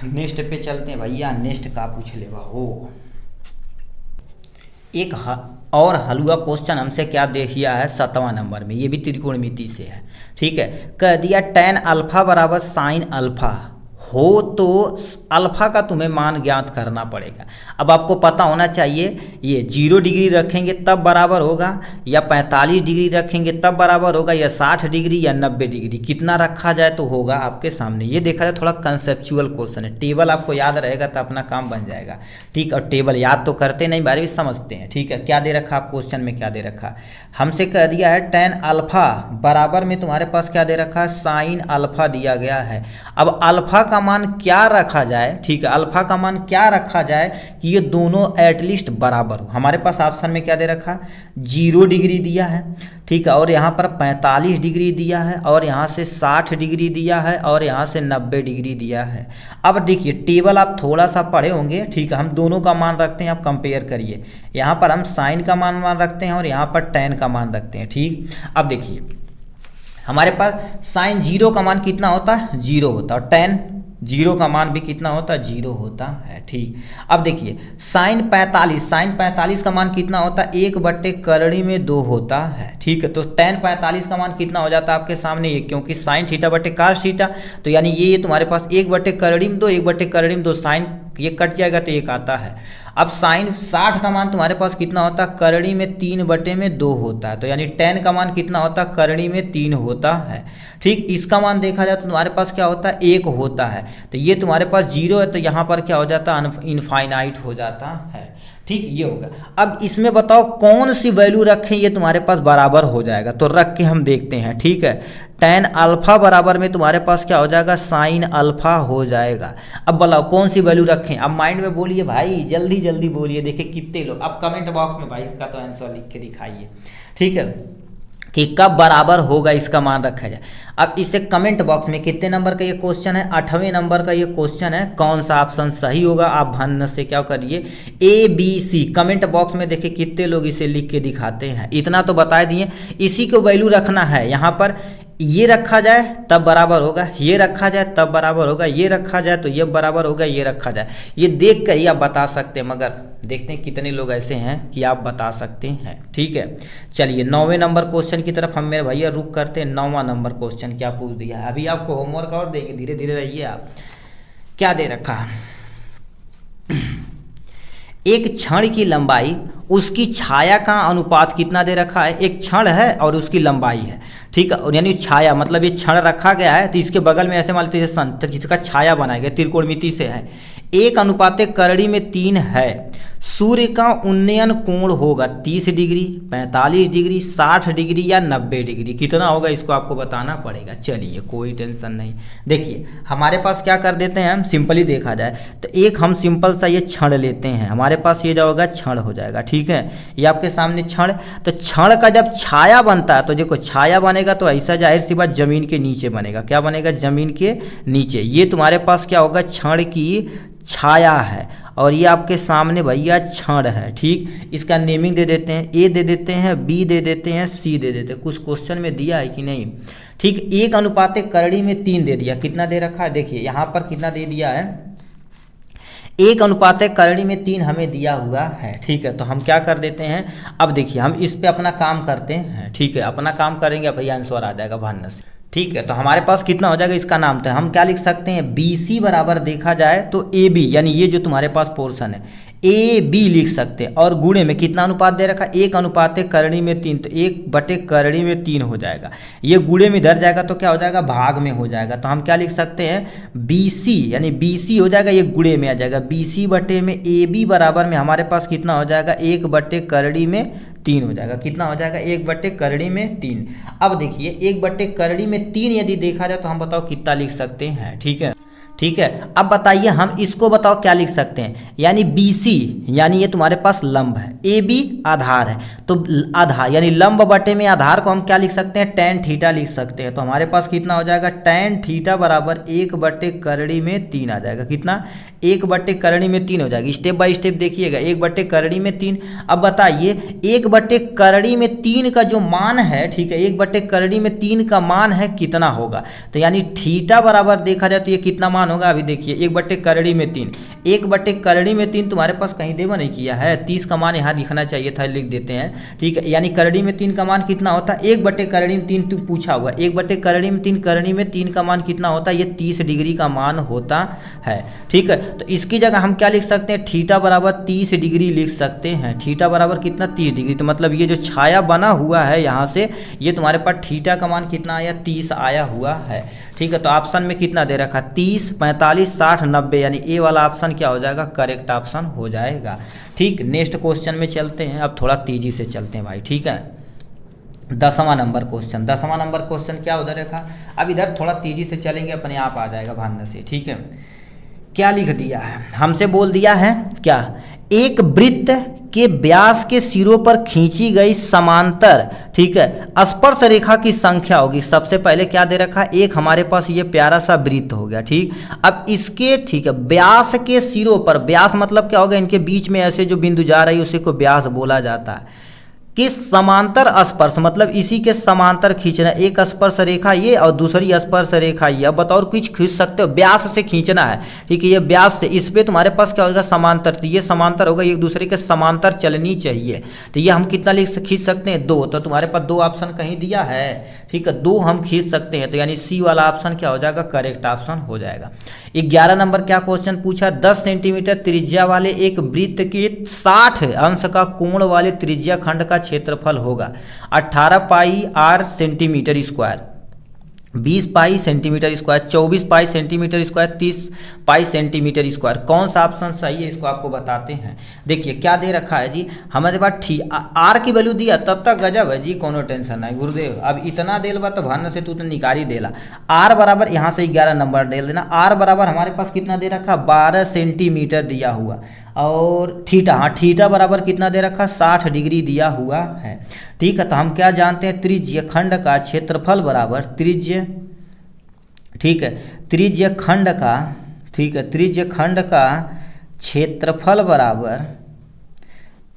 नेक्स्ट पे चलते हैं भैया, नेक्स्ट का पूछ लेवा हो। एक और हलवा क्वेश्चन हमसे क्या दे दिया है 7वां नंबर में, ये भी त्रिकोणमिति से है। ठीक है, कह दिया tan अल्फा बराबर साइन अल्फा हो तो अल्फा का तुम्हें मान ज्ञात करना पड़ेगा। अब आपको पता होना चाहिए, ये 0 डिग्री रखेंगे तब बराबर होगा, या 45 डिग्री रखेंगे तब बराबर होगा, या 60 डिग्री या 90 डिग्री, कितना रखा जाए तो होगा आपके सामने। ये देखा जाए थोड़ा कंसेप्चुअल क्वेश्चन है, टेबल आपको याद रहेगा तो अपना काम बन जाएगा। ठीक, और टेबल याद तो करते नहीं, बारे भी समझते हैं। ठीक है, क्या दे रखा आप क्वेश्चन में, क्या दे रखा हमसे कह दिया है tan अल्फा बराबर में तुम्हारे पास क्या दे रखा है, साइन अल्फा दिया गया है। अब अल्फा का मान क्या रखा जाए, ठीक है, अल्फा का मान क्या रखा जाए कि ये दोनों एटलीस्ट बराबर हो। हमारे पास ऑप्शन में क्या दे रखा, 0 डिग्री दिया है। ठीक है, और यहाँ पर 45 डिग्री दिया है, और यहाँ से 60 डिग्री दिया है, और यहाँ से 90 डिग्री दिया है। अब देखिए टेबल आप थोड़ा सा पढ़े होंगे। ठीक है, हम दोनों का मान रखते हैं, आप कंपेयर करिए। यहाँ पर हम साइन का मान रखते हैं और यहाँ पर tan का मान रखते हैं। ठीक, अब देखिए हमारे पास साइन 0 का मान कितना होता है, 0 होता है, और tan 0 का मान भी कितना होता है, 0 होता है। ठीक, अब देखिए साइन 45 का मान कितना होता है, 1/2 में 2 होता है। ठीक है, तो tan 45 का मान कितना हो जाता है आपके सामने, ये क्योंकि साइन थीटा बटे कास थीटा, तो यानी ये तुम्हारे पास 1/2 में 2, 1/2 में 2, साइन ये कट जाएगा तो एक आता है। अब साइन 60 का मान तुम्हारे पास कितना होता है, करणी में 3/2 होता है, तो यानी tan का मान कितना होता है, करणी में 3 होता है। ठीक, इसका मान देखा जाए तो तुम्हारे पास क्या होता है, 1 होता है। तो ये तुम्हारे पास 0 है, तो यहाँ पर क्या हो जाता है, इनफाइनाइट हो जाता है। ठीक, ये होगा। अब इसमें बताओ कौन सी वैल्यू रखें ये तुम्हारे पास बराबर हो जाएगा, तो रख के हम देखते हैं। ठीक है, tan अल्फा बराबर में तुम्हारे पास क्या हो जाएगा, sin अल्फा हो जाएगा। अब बताओ कौन सी वैल्यू रखें, अब माइंड में बोलिए भाई, जल्दी जल्दी बोलिए, देखिए कितने लोग, अब कमेंट बॉक्स में भाई इसका तो आंसर लिख के दिखाइए, ठीक है, कि कब बराबर होगा इसका मान रखा जाए। अब इसे कमेंट बॉक्स में कितने नंबर का ये क्वेश्चन है, 8वें नंबर का ये क्वेश्चन है, कौन सा ऑप्शन सही होगा आप ध्यान से क्या करिए, ABC कमेंट बॉक्स में देखिए कितने लोग इसे लिख के दिखाते हैं। इतना तो बता दिए, इसी को वैल्यू रखना है, यहाँ पर ये रखा जाए तब बराबर होगा, ये रखा जाए तब बराबर होगा, ये रखा जाए तो ये बराबर होगा, ये रखा जाए, ये देख कर ही आप बता सकते हैं, मगर देखते हैं कितने लोग ऐसे हैं कि आप बता सकते हैं, ठीक है। चलिए 9वें नंबर क्वेश्चन की तरफ हम मेरे भैया रुक करते हैं। 9वां नंबर क्वेश्चन क्या पूछ दिया है, अभी आपको होमवर्क और देंगे, धीरे धीरे रहिए आप। क्या दे रखा है, एक क्षण की लंबाई उसकी छाया का अनुपात कितना दे रखा है, एक क्षण है और उसकी लंबाई है, ठीक है, और यानी छाया मतलब ये क्षण रखा गया है तो इसके बगल में ऐसे मान लीजिए सन, जिसका छाया बनाया गया त्रिकोणमिति से है, 1:करड़ी में 3 है, सूर्य का उन्नयन कोण होगा 30 डिग्री, 45 डिग्री, 60 डिग्री या 90 डिग्री, कितना होगा इसको आपको बताना पड़ेगा। चलिए कोई टेंशन नहीं, देखिए हमारे पास क्या कर देते हैं हम, सिंपली देखा जाए तो एक हम सिंपल सा ये क्षण लेते हैं, हमारे पास ये जो होगा क्षण हो जाएगा, ठीक है, ये आपके सामने क्षण, तो क्षण का जब छाया बनता है तो देखो छाया बनेगा तो ऐसा जाहिर सी बात जमीन के नीचे बनेगा, क्या बनेगा, जमीन के नीचे, ये तुम्हारे पास क्या होगा, क्षण की छाया है, और ये आपके सामने भैया क्षण है, ठीक। इसका नेमिंग दे देते हैं, ए दे देते हैं, बी दे देते हैं, सी दे देते हैं, कुछ क्वेश्चन में दिया है कि नहीं, ठीक। 1:करड़ी में 3 दे दिया, कितना दे रखा है, देखिए यहाँ पर कितना दे दिया है, 1:करड़ी में 3 हमें दिया हुआ है, ठीक है। तो हम क्या कर देते हैं, अब देखिए हम इस पे अपना काम करते हैं, ठीक है, अपना काम करेंगे भैया आंसर आ जाएगा भान्ना से, ठीक है। तो हमारे पास कितना हो जाएगा, इसका नाम तो हम क्या लिख सकते हैं, BC बराबर देखा जाए तो AB, यानी ये जो तुम्हारे पास पोर्शन है AB लिख सकते हैं, और गुणे में कितना अनुपात दे रखा, 1:करड़ी में 3, तो 1/करड़ी में 3 हो जाएगा, ये गुणे में इधर जाएगा तो क्या हो जाएगा, भाग में हो जाएगा, तो हम क्या लिख सकते हैं, BC यानी BC हो जाएगा, ये गुणे में आ जाएगा, BC बटे में AB बराबर में हमारे पास कितना हो जाएगा, 1/करड़ी में 3 हो जाएगा, कितना हो जाएगा, 1/करड़ी में 3। अब देखिए 1/करड़ी में 3 यदि देखा जाए तो हम बताओ कितना लिख सकते हैं, ठीक है, ठीक है। अब बताइए हम इसको बताओ क्या लिख सकते हैं, यानी BC यानी ये तुम्हारे पास लंब है, AB आधार है, तो आधार यानी लंब बटे में आधार को हम क्या लिख सकते हैं, tan थीटा लिख सकते हैं, तो हमारे पास कितना हो जाएगा, tan थीटा बराबर 1/करड़ी में 3 आ जाएगा, कितना, 1/करड़ी में 3 हो जाएगी। स्टेप बाय स्टेप देखिएगा, 1/करड़ी में 3। अब बताइए 1/करड़ी में 3 का जो मान है, ठीक है, 1/करड़ी में 3 का मान है कितना होगा, तो यानी थीटा बराबर देखा जाए तो ये कितना मान होगा, अभी देखिए 1/करड़ी में 3, 1/करड़ी में 3 तुम्हारे पास कहीं देवा नहीं किया है, 30 का मान यहाँ लिखना चाहिए था, लिख देते हैं, ठीक है, यानी करड़ी में 3 का मान कितना होता है, 1/करड़ी में 3 तुम पूछा हुआ, 1/करड़ी में 3, करड़ी में 3 का मान कितना होता है, ये 30 डिग्री का मान होता है, ठीक है। तो इसकी जगह हम क्या लिख सकते हैं, थीटा बराबर 30 डिग्री लिख सकते हैं, थीटा बराबर कितना, 30 डिग्री, तो मतलब ये जो छाया बना हुआ है यहाँ से, ये तुम्हारे पास थीटा का मान कितना आया, 30 आया हुआ है, ठीक है। तो ऑप्शन में कितना दे रखा, 30, 45, 60, 90, यानी ए वाला ऑप्शन क्या हो जाएगा, करेक्ट ऑप्शन हो जाएगा, ठीक। नेक्स्ट क्वेश्चन में चलते हैं, अब थोड़ा तेजी से चलते हैं भाई, ठीक है। 10वां नंबर क्वेश्चन, 10वां नंबर क्वेश्चन क्या उधर रखा, अब इधर थोड़ा तेजी से चलेंगे, अपने आप आ जाएगा भान्ना से, ठीक है। क्या लिख दिया है, हमसे बोल दिया है क्या, एक वृत्त के व्यास के सिरों पर खींची गई समांतर, ठीक है, स्पर्श रेखा की संख्या होगी। सबसे पहले क्या दे रखा, एक हमारे पास ये प्यारा सा वृत्त हो गया, ठीक। अब इसके, ठीक है, व्यास के सिरों पर, व्यास मतलब क्या होगा, इनके बीच में ऐसे जो बिंदु जा रही है उसी को व्यास बोला जाता है, कि समांतर स्पर्श मतलब इसी के समांतर खींचना, एक स्पर्श रेखा ये और दूसरी स्पर्श रेखा ये। अब बताओ कुछ खींच सकते हो, व्यास से खींचना है, ठीक है, ये व्यास से, इस पे तुम्हारे पास क्या होगा, समांतर, तो ये समांतर होगा, एक दूसरे के समांतर चलनी चाहिए, तो ये हम कितना खींच सकते हैं, 2, तो तुम्हारे पास 2 ऑप्शन कहीं दिया है, ठीक है, 2 हम खींच सकते हैं, तो यानी सी वाला ऑप्शन क्या हो जाएगा, करेक्ट ऑप्शन हो जाएगा। 11 नंबर क्या क्वेश्चन पूछा, 10 सेंटीमीटर त्रिज्या वाले एक वृत्त के 60 अंश का कोण वाले त्रिज्या खंड का क्षेत्रफल होगा 18 पाई r सेंटीमीटर स्क्वायर। 20 पाई सेंटीमीटर स्क्वायर, 24 पाई सेंटीमीटर स्क्वायर, 30 पाई सेंटीमीटर स्क्वायर। कौन सा ऑप्शन सही है इसको आपको बताते हैं। देखिए क्या दे रखा है जी हमारे पास आर की वैल्यू दिया तब तक गजब है जी, कोनो टेंशन नहीं गुरुदेव। अब इतना देल बा तो भान से तू तो निकाली देला। आर बराबर यहाँ से 11 नंबर दे देना। आर बराबर हमारे पास कितना दे रखा, 12 सेंटीमीटर दिया हुआ। और थीटा, हाँ थीटा बराबर कितना दे रखा, 60 डिग्री दिया हुआ है। ठीक है, तो हम क्या जानते हैं, त्रिज्य खंड का क्षेत्रफल बराबर त्रिज्य, ठीक है, त्रिज्य खंड का, ठीक है, त्रिज्य खंड का क्षेत्रफल बराबर,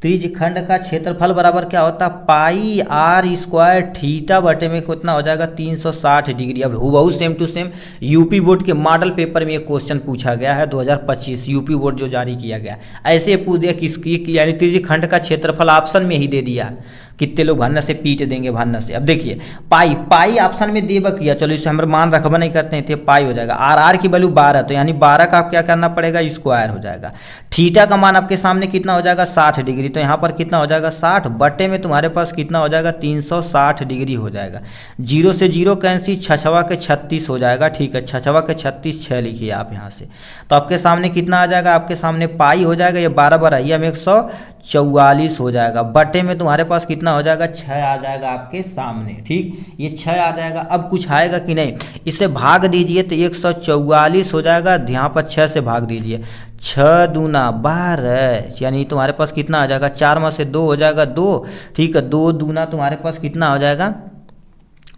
त्रिज्य खंड का क्षेत्रफल बराबर क्या होता है, पाई आर स्क्वायर थीटा बटे में कितना हो जाएगा, 360 डिग्री। अब हूबहू same to same UP board के मॉडल पेपर में एक क्वेश्चन पूछा गया है 2025, यूपी बोर्ड जो जारी किया गया, ऐसे पूछ दिया किसकी, यानी त्रिज्य खंड का क्षेत्रफल ऑप्शन में ही दे दिया। कितने लोग भान्ना से पीट देंगे भान्ना से। अब देखिए पाई, पाई ऑप्शन में देव किया, चलो इसे हम मान रखबा नहीं करते हैं, तो पाई हो जाएगा। आर आर की वैल्यू 12, तो यानी 12 का आप क्या करना पड़ेगा, स्क्वायर हो जाएगा। थीटा का मान आपके सामने कितना हो जाएगा, 60 डिग्री, तो यहाँ पर कितना हो जाएगा, 60 बटे में तुम्हारे पास कितना हो जाएगा, 360 डिग्री हो जाएगा। 0 से 0 कैंसिल, 6 के 36 हो जाएगा। ठीक है, 6 के 36, 6 लिखिए आप यहाँ से, तो आपके सामने कितना आ जाएगा, आपके सामने पाई हो जाएगा, ये 12 बढ़ाइए हम 144 हो जाएगा। बटे में तुम्हारे पास कितना हो जाएगा, 6 आ जाएगा आपके सामने। ठीक, ये 6 आ जाएगा। अब कुछ आएगा कि नहीं, इसे भाग दीजिए तो 144 हो जाएगा, यहाँ पर 6 से भाग दीजिए, 6 दूना 12, यानी तुम्हारे पास कितना आ जाएगा, 4 में से 2 हो जाएगा 2। ठीक है, 2 दूना तुम्हारे पास कितना हो जाएगा,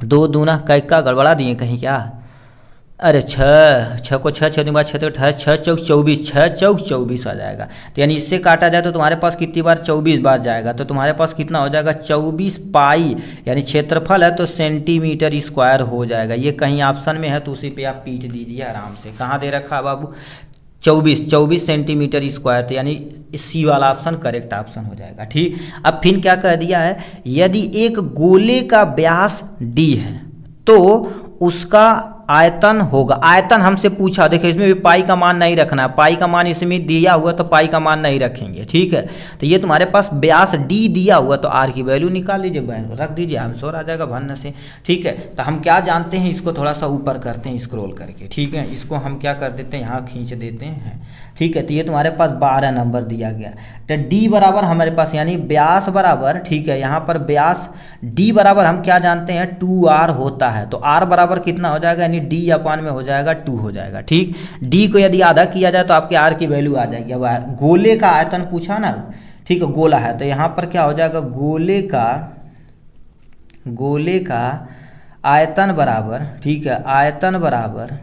2 दूना का गड़बड़ा दिए कहीं क्या, अरे 6 को 6 दूनी बार 6 तो 18, 6 चौक 24, 6 चौक 24 आ जाएगा। तो यानी इससे काटा जाए तो तुम्हारे पास कितनी बार, 24 बार जाएगा, तो तुम्हारे पास कितना हो जाएगा, 24 पाई, यानी क्षेत्रफल है तो सेंटीमीटर स्क्वायर हो जाएगा। ये कहीं ऑप्शन में है तो उसी पे आप पीट दीजिए आराम से। कहाँ दे रखा है बाबू, 24 सेंटीमीटर स्क्वायर, तो यानी सी वाला ऑप्शन करेक्ट ऑप्शन हो जाएगा। ठीक, अब फिर क्या कह दिया है, यदि एक गोले का व्यास d है तो उसका आयतन होगा, आयतन हमसे पूछा, देखिए इसमें भी पाई का मान नहीं रखना है, पाई का मान इसमें दिया हुआ तो पाई का मान नहीं रखेंगे। ठीक है, तो ये तुम्हारे पास व्यास डी दिया हुआ तो आर की वैल्यू निकाल लीजिए, रख दीजिए, आंसर आ जाएगा भन्न से। ठीक है, तो हम क्या जानते हैं, इसको थोड़ा सा ऊपर करते हैं स्क्रॉल करके। ठीक है, इसको हम क्या कर देते हैं, यहाँ खींच देते हैं। ठीक है, तो ये तुम्हारे पास 12 नंबर दिया गया, तो डी बराबर हमारे पास, यानी व्यास बराबर, ठीक है, यहाँ पर व्यास डी बराबर हम क्या जानते हैं, 2r होता है, तो r बराबर कितना हो जाएगा, यानी d अपान में हो जाएगा 2 हो जाएगा। ठीक, d को यदि आधा किया जाए तो आपके r की वैल्यू आ जाएगी। अब गोले का आयतन पूछा ना, ठीक है, गोला है, तो यहाँ पर क्या हो जाएगा, गोले का आयतन बराबर, ठीक है, आयतन बराबर,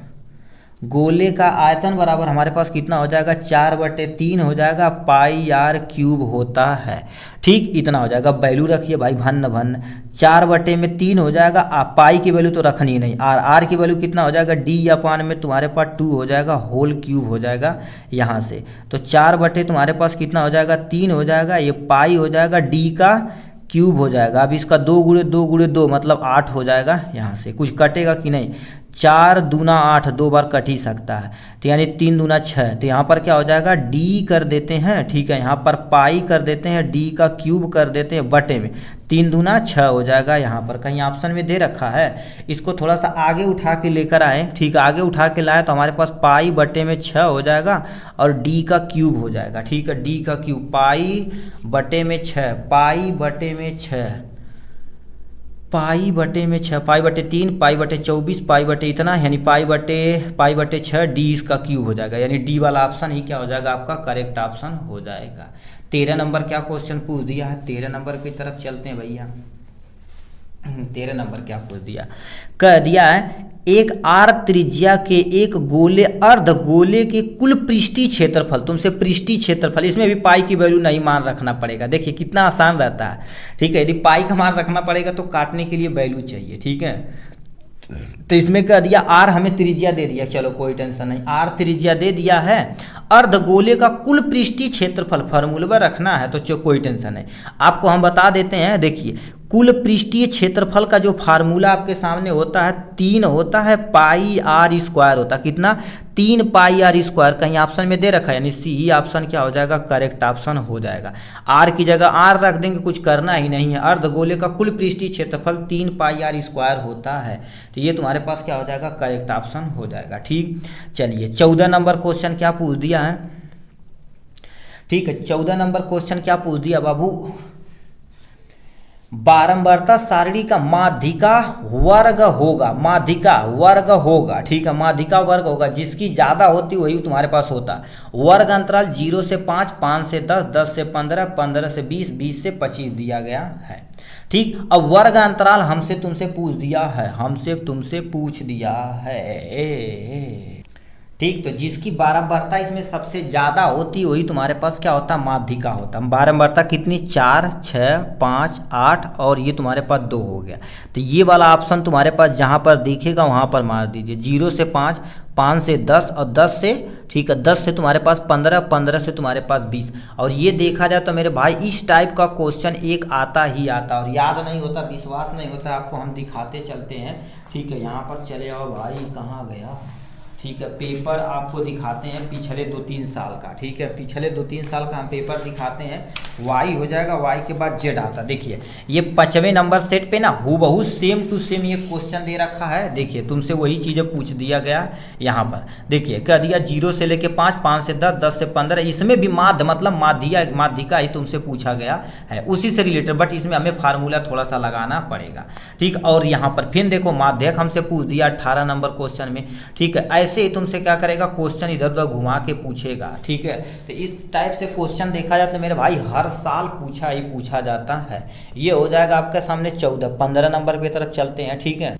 गोले का आयतन बराबर हमारे पास कितना हो जाएगा, 4/3 हो जाएगा, पाई आर क्यूब होता है। ठीक, इतना हो जाएगा, वैल्यू रखिए भाई, भन्न 4/3 हो जाएगा। पाई की वैल्यू तो रखनी ही नहीं, आर की वैल्यू कितना हो जाएगा, डी अपान में तुम्हारे पास 2 हो जाएगा, होल क्यूब हो जाएगा यहाँ से, तो 4 तुम्हारे पास कितना हो जाएगा, 3 हो जाएगा, ये पाई हो जाएगा, डी का क्यूब हो जाएगा। अब इसका 2 गुणे 2 गुणे 2 मतलब 8 हो जाएगा। यहाँ से कुछ कटेगा कि नहीं, 4 दूना 8, 2 बार कट ही सकता है, तो यानी 3 दूना 6, तो यहाँ पर क्या हो जाएगा, डी कर देते हैं। ठीक है, यहाँ पर पाई कर देते हैं, डी का क्यूब कर देते हैं, बटे में 3 दूना 6 हो जाएगा। यहाँ पर कहीं ऑप्शन में दे रखा है, इसको थोड़ा सा आगे उठा के लेकर आए। ठीक है, आगे उठा के लाए तो हमारे पास पाई बटे में 6 हो जाएगा और डी का क्यूब हो जाएगा। ठीक है, डी का क्यूब, पाई बटे में 6, पाई बटे में 6, पाई बटे में 6, पाई बटे 3, पाई बटे 24, पाई बटे इतना, यानी पाई बटे 6, डी इसका क्यूब हो जाएगा, यानी डी वाला ऑप्शन ही क्या हो जाएगा, आपका करेक्ट ऑप्शन हो जाएगा। 13 नंबर क्या क्वेश्चन पूछ दिया है, 13 नंबर की तरफ चलते हैं भैया। 13 नंबर क्या पूछ दिया, कह दिया है एक आर त्रिज्या के एक गोले अर्ध गोले के कुल पृष्ठीय क्षेत्रफल, तुमसे पृष्ठीय क्षेत्रफल, इसमें भी पाई की वैल्यू नहीं मान रखना पड़ेगा। देखिए कितना आसान रहता है। ठीक है, यदि पाई का मान रखना पड़ेगा तो काटने के लिए वैल्यू चाहिए। ठीक है, तो इसमें कह दिया आर हमें त्रिज्या दे दिया, चलो कोई टेंशन नहीं, आर त्रिज्या दे दिया है, अर्धगोले का कुल पृष्ठीय क्षेत्रफल फॉर्मूला रखना है तो कोई टेंशन नहीं, आपको हम बता देते हैं। देखिए कुल पृष्ठीय क्षेत्रफल का जो फार्मूला आपके सामने होता है 3 होता है पाई आर स्क्वायर होता है। कितना? 3 पाई आर स्क्वायर। कहीं ऑप्शन में दे रखा है, यानी सी ऑप्शन क्या हो जाएगा? करेक्ट ऑप्शन हो जाएगा। आर की जगह आर रख देंगे, कुछ करना ही नहीं है। अर्धगोले का कुल पृष्ठीय क्षेत्रफल 3 पाई आर स्क्वायर होता है, तो ये तुम्हारे पास क्या हो जाएगा? करेक्ट ऑप्शन हो जाएगा। ठीक, चलिए 14 नंबर क्वेश्चन क्या पूछ दिया है? ठीक है, 14 नंबर क्वेश्चन क्या पूछ दिया बाबू? बारंबारता सारणी का माध्यिका वर्ग होगा, माध्यिका वर्ग होगा। ठीक है, माध्यिका वर्ग होगा, जिसकी ज्यादा होती वही तुम्हारे पास होता। वर्ग अंतराल 0 से 5, 5 से 10, 10 से 15, 15 से 20, 20 से 25 दिया गया है। ठीक, अब वर्ग अंतराल हमसे तुमसे पूछ दिया है, हमसे तुमसे पूछ दिया है। ठीक, तो जिसकी बारंबारता इसमें सबसे ज़्यादा होती वही तुम्हारे पास क्या होता? माध्यिका होता। बारंबारता कितनी? 4, 6, 5, 8 और ये तुम्हारे पास 2 हो गया। तो ये वाला ऑप्शन तुम्हारे पास जहाँ पर दिखेगा वहाँ पर मार दीजिए। 0 से 5, 5 से 10 और 10 से, ठीक है, 10 से तुम्हारे पास 15, 15 से तुम्हारे पास 20। और ये देखा जाए तो मेरे भाई इस टाइप का क्वेश्चन एक आता ही आता, और याद नहीं होता, विश्वास नहीं होता, आपको हम दिखाते चलते हैं। ठीक है, यहाँ पर चले आओ भाई, कहाँ गया? ठीक है, पेपर आपको दिखाते हैं पिछले 2-3 साल का। ठीक है, पिछले 2-3 साल का हम पेपर दिखाते हैं। वाई हो जाएगा, वाई के बाद जेड आता। देखिए ये 5वें नंबर सेट पे ना हूबहू सेम टू सेम ये क्वेश्चन दे रखा है। देखिए तुमसे वही चीज़ें पूछ दिया गया यहाँ पर। देखिए कह दिया 0 से लेके 5, 5 से 10, 10 से 15, इसमें भी माध्य मतलब माध्यिका ही तुमसे पूछा गया है, उसी से रिलेटेड, बट इसमें हमें फार्मूला थोड़ा सा लगाना पड़ेगा। ठीक, और यहाँ पर फिर देखो माध्यक हमसे पूछ दिया 18 नंबर क्वेश्चन में। ठीक है, ऐसे ही तुमसे क्या करेगा? क्वेश्चन इधर उधर घुमा के पूछेगा। ठीक है, तो इस टाइप से क्वेश्चन देखा जाता है मेरे भाई, हर साल पूछा ही पूछा जाता है। ये हो जाएगा आपके सामने 14। 15 नंबर की तरफ चलते हैं। ठीक है,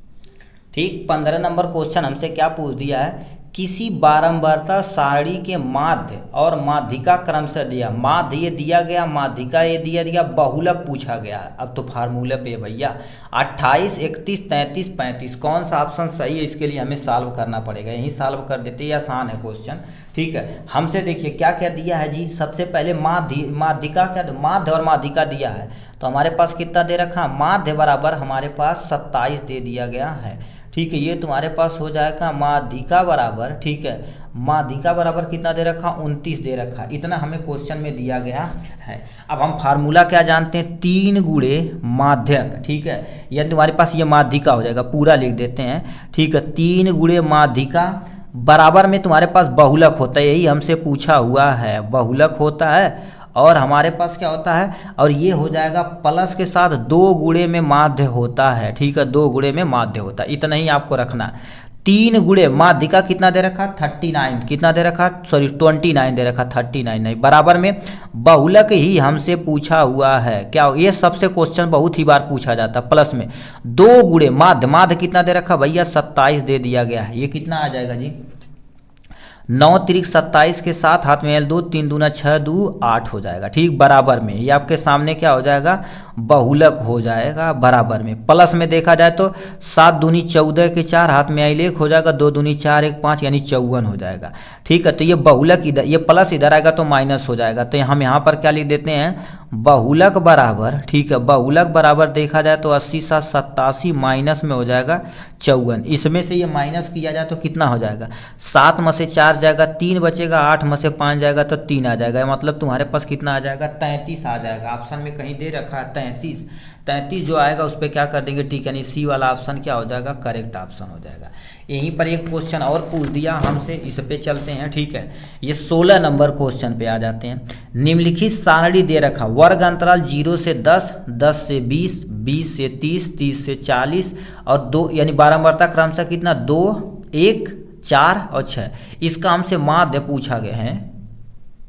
ठीक, 15 नंबर क्वेश्चन हमसे क्या पूछ दिया है? किसी बारंबारता सारणी के माध्य और माध्यिका क्रम से दिया। माध्य ये दिया गया, माध्यिका ये दिया गया, बहुलक पूछा गया। अब तो फार्मूले पे भैया 28, 31, 33, 35 कौन सा ऑप्शन सही है? इसके लिए हमें सॉल्व करना पड़ेगा। यही सॉल्व कर देते, ये आसान है क्वेश्चन। ठीक है, हमसे देखिए क्या क्या दिया है जी। सबसे पहले माध्यिका क्या, माध्य और माध्यिका दिया है, तो हमारे पास कितना दे रखा? माध्य बराबर हमारे पास 27 दे दिया गया है। ठीक है, ये तुम्हारे पास हो जाएगा माध्यिका बराबर, ठीक है, माध्यिका बराबर कितना दे रखा? 29 दे रखा। इतना हमें क्वेश्चन में दिया गया है। अब हम फार्मूला क्या जानते हैं? 3 गुणे माध्यक। ठीक है, यानी तुम्हारे पास ये माध्यिका हो जाएगा, पूरा लिख देते हैं। ठीक है, 3 गुणे माध्यिका बराबर में तुम्हारे पास बहुलक होता है, यही हमसे पूछा हुआ है, बहुलक होता है। और हमारे पास क्या होता है? और ये हो जाएगा प्लस के साथ 2 गुणे में माध्य होता है। ठीक है, 2 गुणे में माध्य होता है, इतना ही आपको रखना। 3 गुणे माध्यिका कितना दे रखा? 39। कितना दे रखा? सॉरी 29 दे रखा, 39 नहीं, बराबर में बहुलक ही हमसे पूछा हुआ है। क्या ये सबसे क्वेश्चन बहुत ही बार पूछा जाता है। प्लस में 2 गुणे माध्य, माध्य कितना दे रखा भैया? 27 दे दिया गया है। ये कितना आ जाएगा जी? 9 तिरिक 27 के साथ हाथ में L2, 3 दूना 6, 2 8 हो जाएगा। ठीक, बराबर में ये आपके सामने क्या हो जाएगा? बहुलक हो जाएगा बराबर में। प्लस में देखा जाए तो 7 दूनी 14 के 4 हाथ में L1 हो जाएगा, 2 दूनी 4, 1 5 यानी 54 हो जाएगा। ठीक है, तो ये बहुलक इधर, ये प्लस इधर आएगा तो माइनस हो जाएगा, तो हम यहाँ पर क्या लिख देते हैं? बहुलक बराबर, ठीक है, बहुलक बराबर देखा जाए तो 80 7 87 माइनस में हो जाएगा 54। इसमें से ये माइनस किया जाए तो कितना हो जाएगा? 7 में से 4 जाएगा, 3 बचेगा, 8 में से 5 जाएगा तो 3 आ जाएगा। मतलब तुम्हारे पास कितना आ जाएगा? 33 आ जाएगा। ऑप्शन में कहीं दे रखा है 33, 33 जो आएगा उस पर क्या कर देंगे? ठीक है, सी वाला ऑप्शन क्या हो जाएगा? करेक्ट ऑप्शन हो जाएगा। यहीं पर एक क्वेश्चन और पूछ दिया हमसे, इस पे चलते हैं। ठीक है, ये 16 नंबर क्वेश्चन पे आ जाते हैं। निम्नलिखित सारणी दे रखा, वर्ग अंतराल 0 से 10, 10 से 20, 20 से 30, 30 से 40 और 2, यानी बारंबारता क्रम से कितना? 2, 1, 4 और 6। इसका हमसे माध्य पूछा गया है।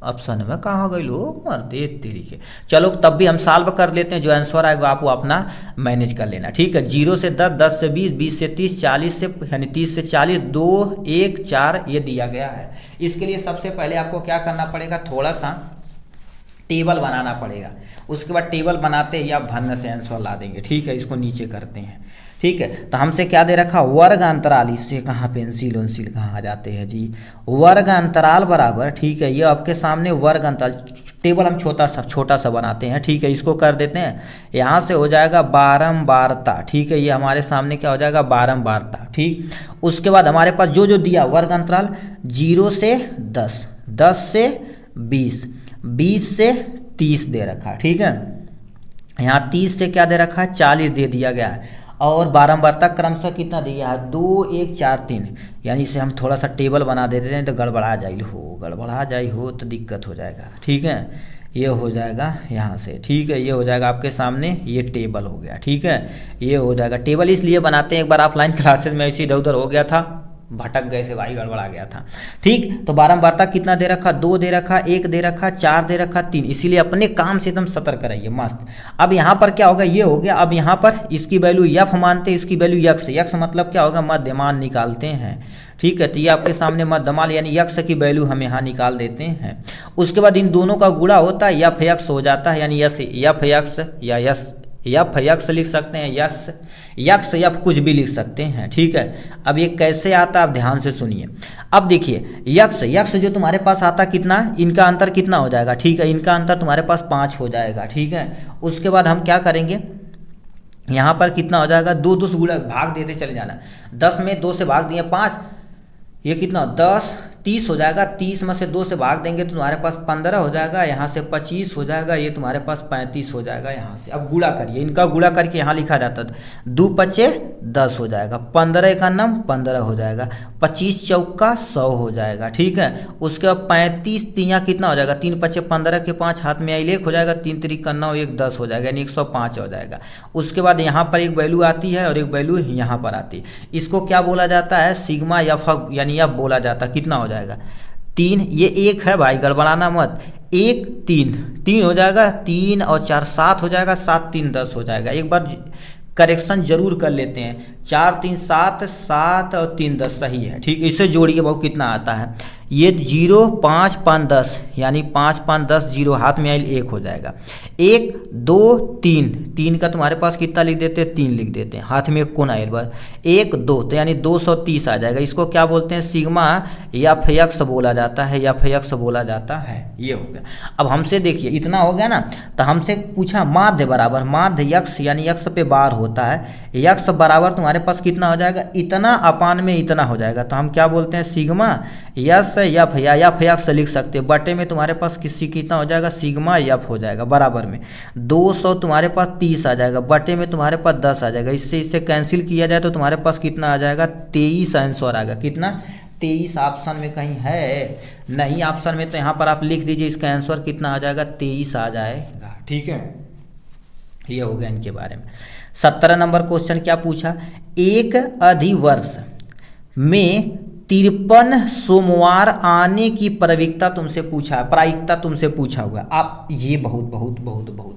ऑप्शन में कहाँ गई लोग मरते तेरी के। चलो तब भी हम सॉल्व कर लेते हैं, जो आंसर आएगा आप वो अपना मैनेज कर लेना। ठीक है, 0 से 10, 10 से 20, 20 से 30, 40 से यानी 30 से 40, 2, 1, 4 ये दिया गया है। इसके लिए सबसे पहले आपको क्या करना पड़ेगा? थोड़ा सा टेबल बनाना पड़ेगा। उसके बाद टेबल बनाते ही आप भन्न से आंसर ला देंगे। ठीक है, इसको नीचे करते हैं। ठीक है, तो हमसे क्या दे रखा? वर्ग अंतराल, इससे कहाँ पेंसिल उंसिल कहाँ आ जाते हैं जी? वर्ग अंतराल बराबर, ठीक है, ये आपके सामने वर्ग अंतराल टेबल हम छोटा सा बनाते हैं, ठीक है। इसको कर देते हैं, यहाँ से हो जाएगा बारंबारता, ठीक है। ये हमारे सामने क्या हो जाएगा, बारंबारता, ठीक। उसके बाद हमारे पास जो जो दिया वर्ग अंतराल 0 से 10, 10 से 20, 20 से 30 दे रखा है, ठीक है। यहाँ 30 से क्या दे रखा है, 40 दे दिया गया है। और बारंबारता क्रमशः कितना दिया है, 2 1 4 3, यानी इसे हम थोड़ा सा टेबल बना देते हैं तो गड़बड़ा जाई हो तो दिक्कत हो जाएगा, ठीक है। ये हो जाएगा यहाँ से, ठीक है। ये हो जाएगा आपके सामने, ये टेबल हो गया, ठीक है। ये हो जाएगा टेबल, इसलिए बनाते हैं, एक बार ऑफलाइन क्लासेस में ऐसे इधर उधर हो गया था, भटक गए थे भाई, गड़बड़ा गया था, ठीक। तो बारंबारता कितना दे रखा, 2 दे रखा, 1 दे रखा, 4 दे रखा, 3, इसीलिए अपने काम से एकदम सतर्क रहिए, मस्त। अब यहाँ पर क्या होगा, ये हो गया। अब यहाँ पर इसकी वैल्यू यफ मानते हैं, इसकी वैल्यू यक्स, यक्स मतलब क्या होगा, मध्यमान निकालते हैं, ठीक है। तो ये आपके सामने मध्यमान यानी यक्स की वैल्यू हम यहाँ निकाल देते हैं। उसके बाद इन दोनों का गुणा होता है, यफ यक्स हो जाता है, यानी यस यफ यक्स या यस यफ यक्स लिख सकते हैं, यस यक्स यफ कुछ भी लिख सकते हैं, ठीक है। अब ये कैसे आता है, आप ध्यान से सुनिए। अब देखिए यक्स यक्स जो तुम्हारे पास आता कितना, इनका अंतर कितना हो जाएगा, ठीक है। इनका अंतर तुम्हारे पास 5 हो जाएगा, ठीक है। उसके बाद हम क्या करेंगे, यहाँ पर कितना हो जाएगा, 2 2 से गुणा भाग देते चले जाना, 10 में 2 से भाग दिए 5, ये कितना 10 30 हो जाएगा, 30 में से 2 से भाग देंगे तो तुम्हारे पास 15 हो जाएगा, यहाँ से 25 हो जाएगा, ये तुम्हारे पास 35 हो जाएगा यहाँ से। अब गुणा करिए, इनका गुणा करके यहाँ लिखा जाता था, 2 5 10 हो जाएगा, 15 एकानम 15 हो जाएगा, 25 चौका 100 हो जाएगा, ठीक है। उसके बाद 35 तिया कितना हो जाएगा, 3 5 15 के 5 हाथ में आई लेख हो जाएगा, 3 3 का 9 1 10 हो जाएगा, यानी 105 हो जाएगा। उसके बाद यहाँ पर एक वैल्यू आती है और एक वैल्यू यहाँ पर आती है, इसको क्या बोला जाता है, सिग्मा यफ, यानी यफ बोला जाता है। कितना हो जाएगा, 3, ये 1 है भाई, गड़बड़ाना मत, 1 3 3 हो जाएगा, 3 और 4 7 हो जाएगा, 7 3 10 हो जाएगा। एक बार करेक्शन जरूर कर लेते हैं, 4 3 7, 7 और 3 10 सही है, ठीक है। इसे जोड़िए बहु कितना आता है, ये 0 5 5 10, यानी 5 5 10, 0 हाथ में आयल 1 हो जाएगा, 1 2 3, 3 का तुम्हारे पास कितना लिख देते हैं, 3 लिख देते हैं, हाथ में 1 कोना आयल बस, 1 2, तो यानी 230 आ जाएगा। इसको क्या बोलते हैं, सिग्मा यफ यक्स बोला जाता है, यफ यक्स बोला जाता है। ये हो गया। अब हमसे देखिए, इतना हो गया ना, तो हमसे पूछा माध्य बराबर, माध्य यक्स यानी यक्स पे बार होता है, यक्स बराबर तुम्हारे पास कितना हो जाएगा, इतना अपान में इतना हो जाएगा, तो हम क्या बोलते हैं, सिग्मा यस यफ या यफ यक्स लिख सकते हैं, बटे में तुम्हारे पास किसी कितना हो जाएगा, सिग्मा यफ हो जाएगा, बराबर में 200 तुम्हारे पास 30 आ जाएगा, बटे में तुम्हारे पास 10 आ जाएगा। इससे कैंसिल किया जाए तो तुम्हारे पास कितना आ जाएगा, 23 आंसर आएगा। कितना, 23 ऑप्शन में कहीं है नहीं, ऑप्शन में तो यहाँ पर आप लिख दीजिए, इसका आंसर कितना आ जाएगा, 23 आ जाएगा, ठीक है। ये हो गया इनके बारे में। 17 नंबर क्वेश्चन क्या पूछा, एक अधिवर्ष में 53 सोमवार आने की प्रायिकता तुमसे पूछा हुआ। आप ये बहुत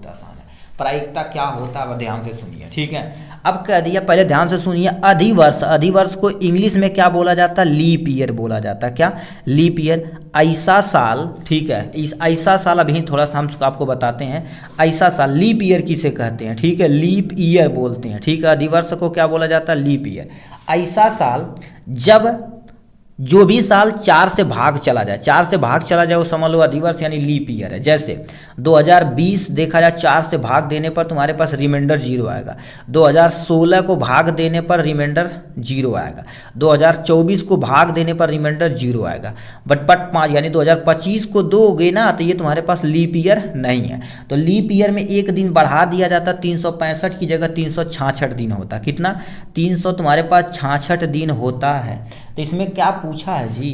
आसान है, प्रायिकता क्या होता है ध्यान से सुनिए, ठीक है। अब कह दिया, पहले ध्यान से सुनिए, अधिवर्ष को इंग्लिश में क्या बोला जाता है, लीप ईयर बोला जाता है। क्या, लीप ईयर, ऐसा साल, ठीक है। इस ऐसा साल अभी थोड़ा सा हम आपको बताते हैं, ऐसा साल लीप ईयर किसे कहते हैं, ठीक है, लीप ईयर बोलते हैं, ठीक है। अधिवर्ष को क्या बोला जाता है, लीप ईयर। ऐसा साल जब जो भी साल 4 से भाग चला जाए, 4 से भाग चला जाए वो समझ लो अधिवर्ष यानी लीप ईयर है। जैसे 2020 देखा जाए 4 से भाग देने पर तुम्हारे पास रिमाइंडर 0 आएगा, 2016 को भाग देने पर रिमाइंडर 0 आएगा, 2024 को भाग देने पर रिमाइंडर 0 आएगा, बट 5 यानी 2025 को दोगे ना तो ये तुम्हारे पास लीप ईयर नहीं है। तो लीप ईयर में एक दिन बढ़ा दिया जाता, 365 की जगह 366 दिन होता। कितना, 300 तुम्हारे पास 66 दिन होता है। तो इसमें क्या पूछा है जी,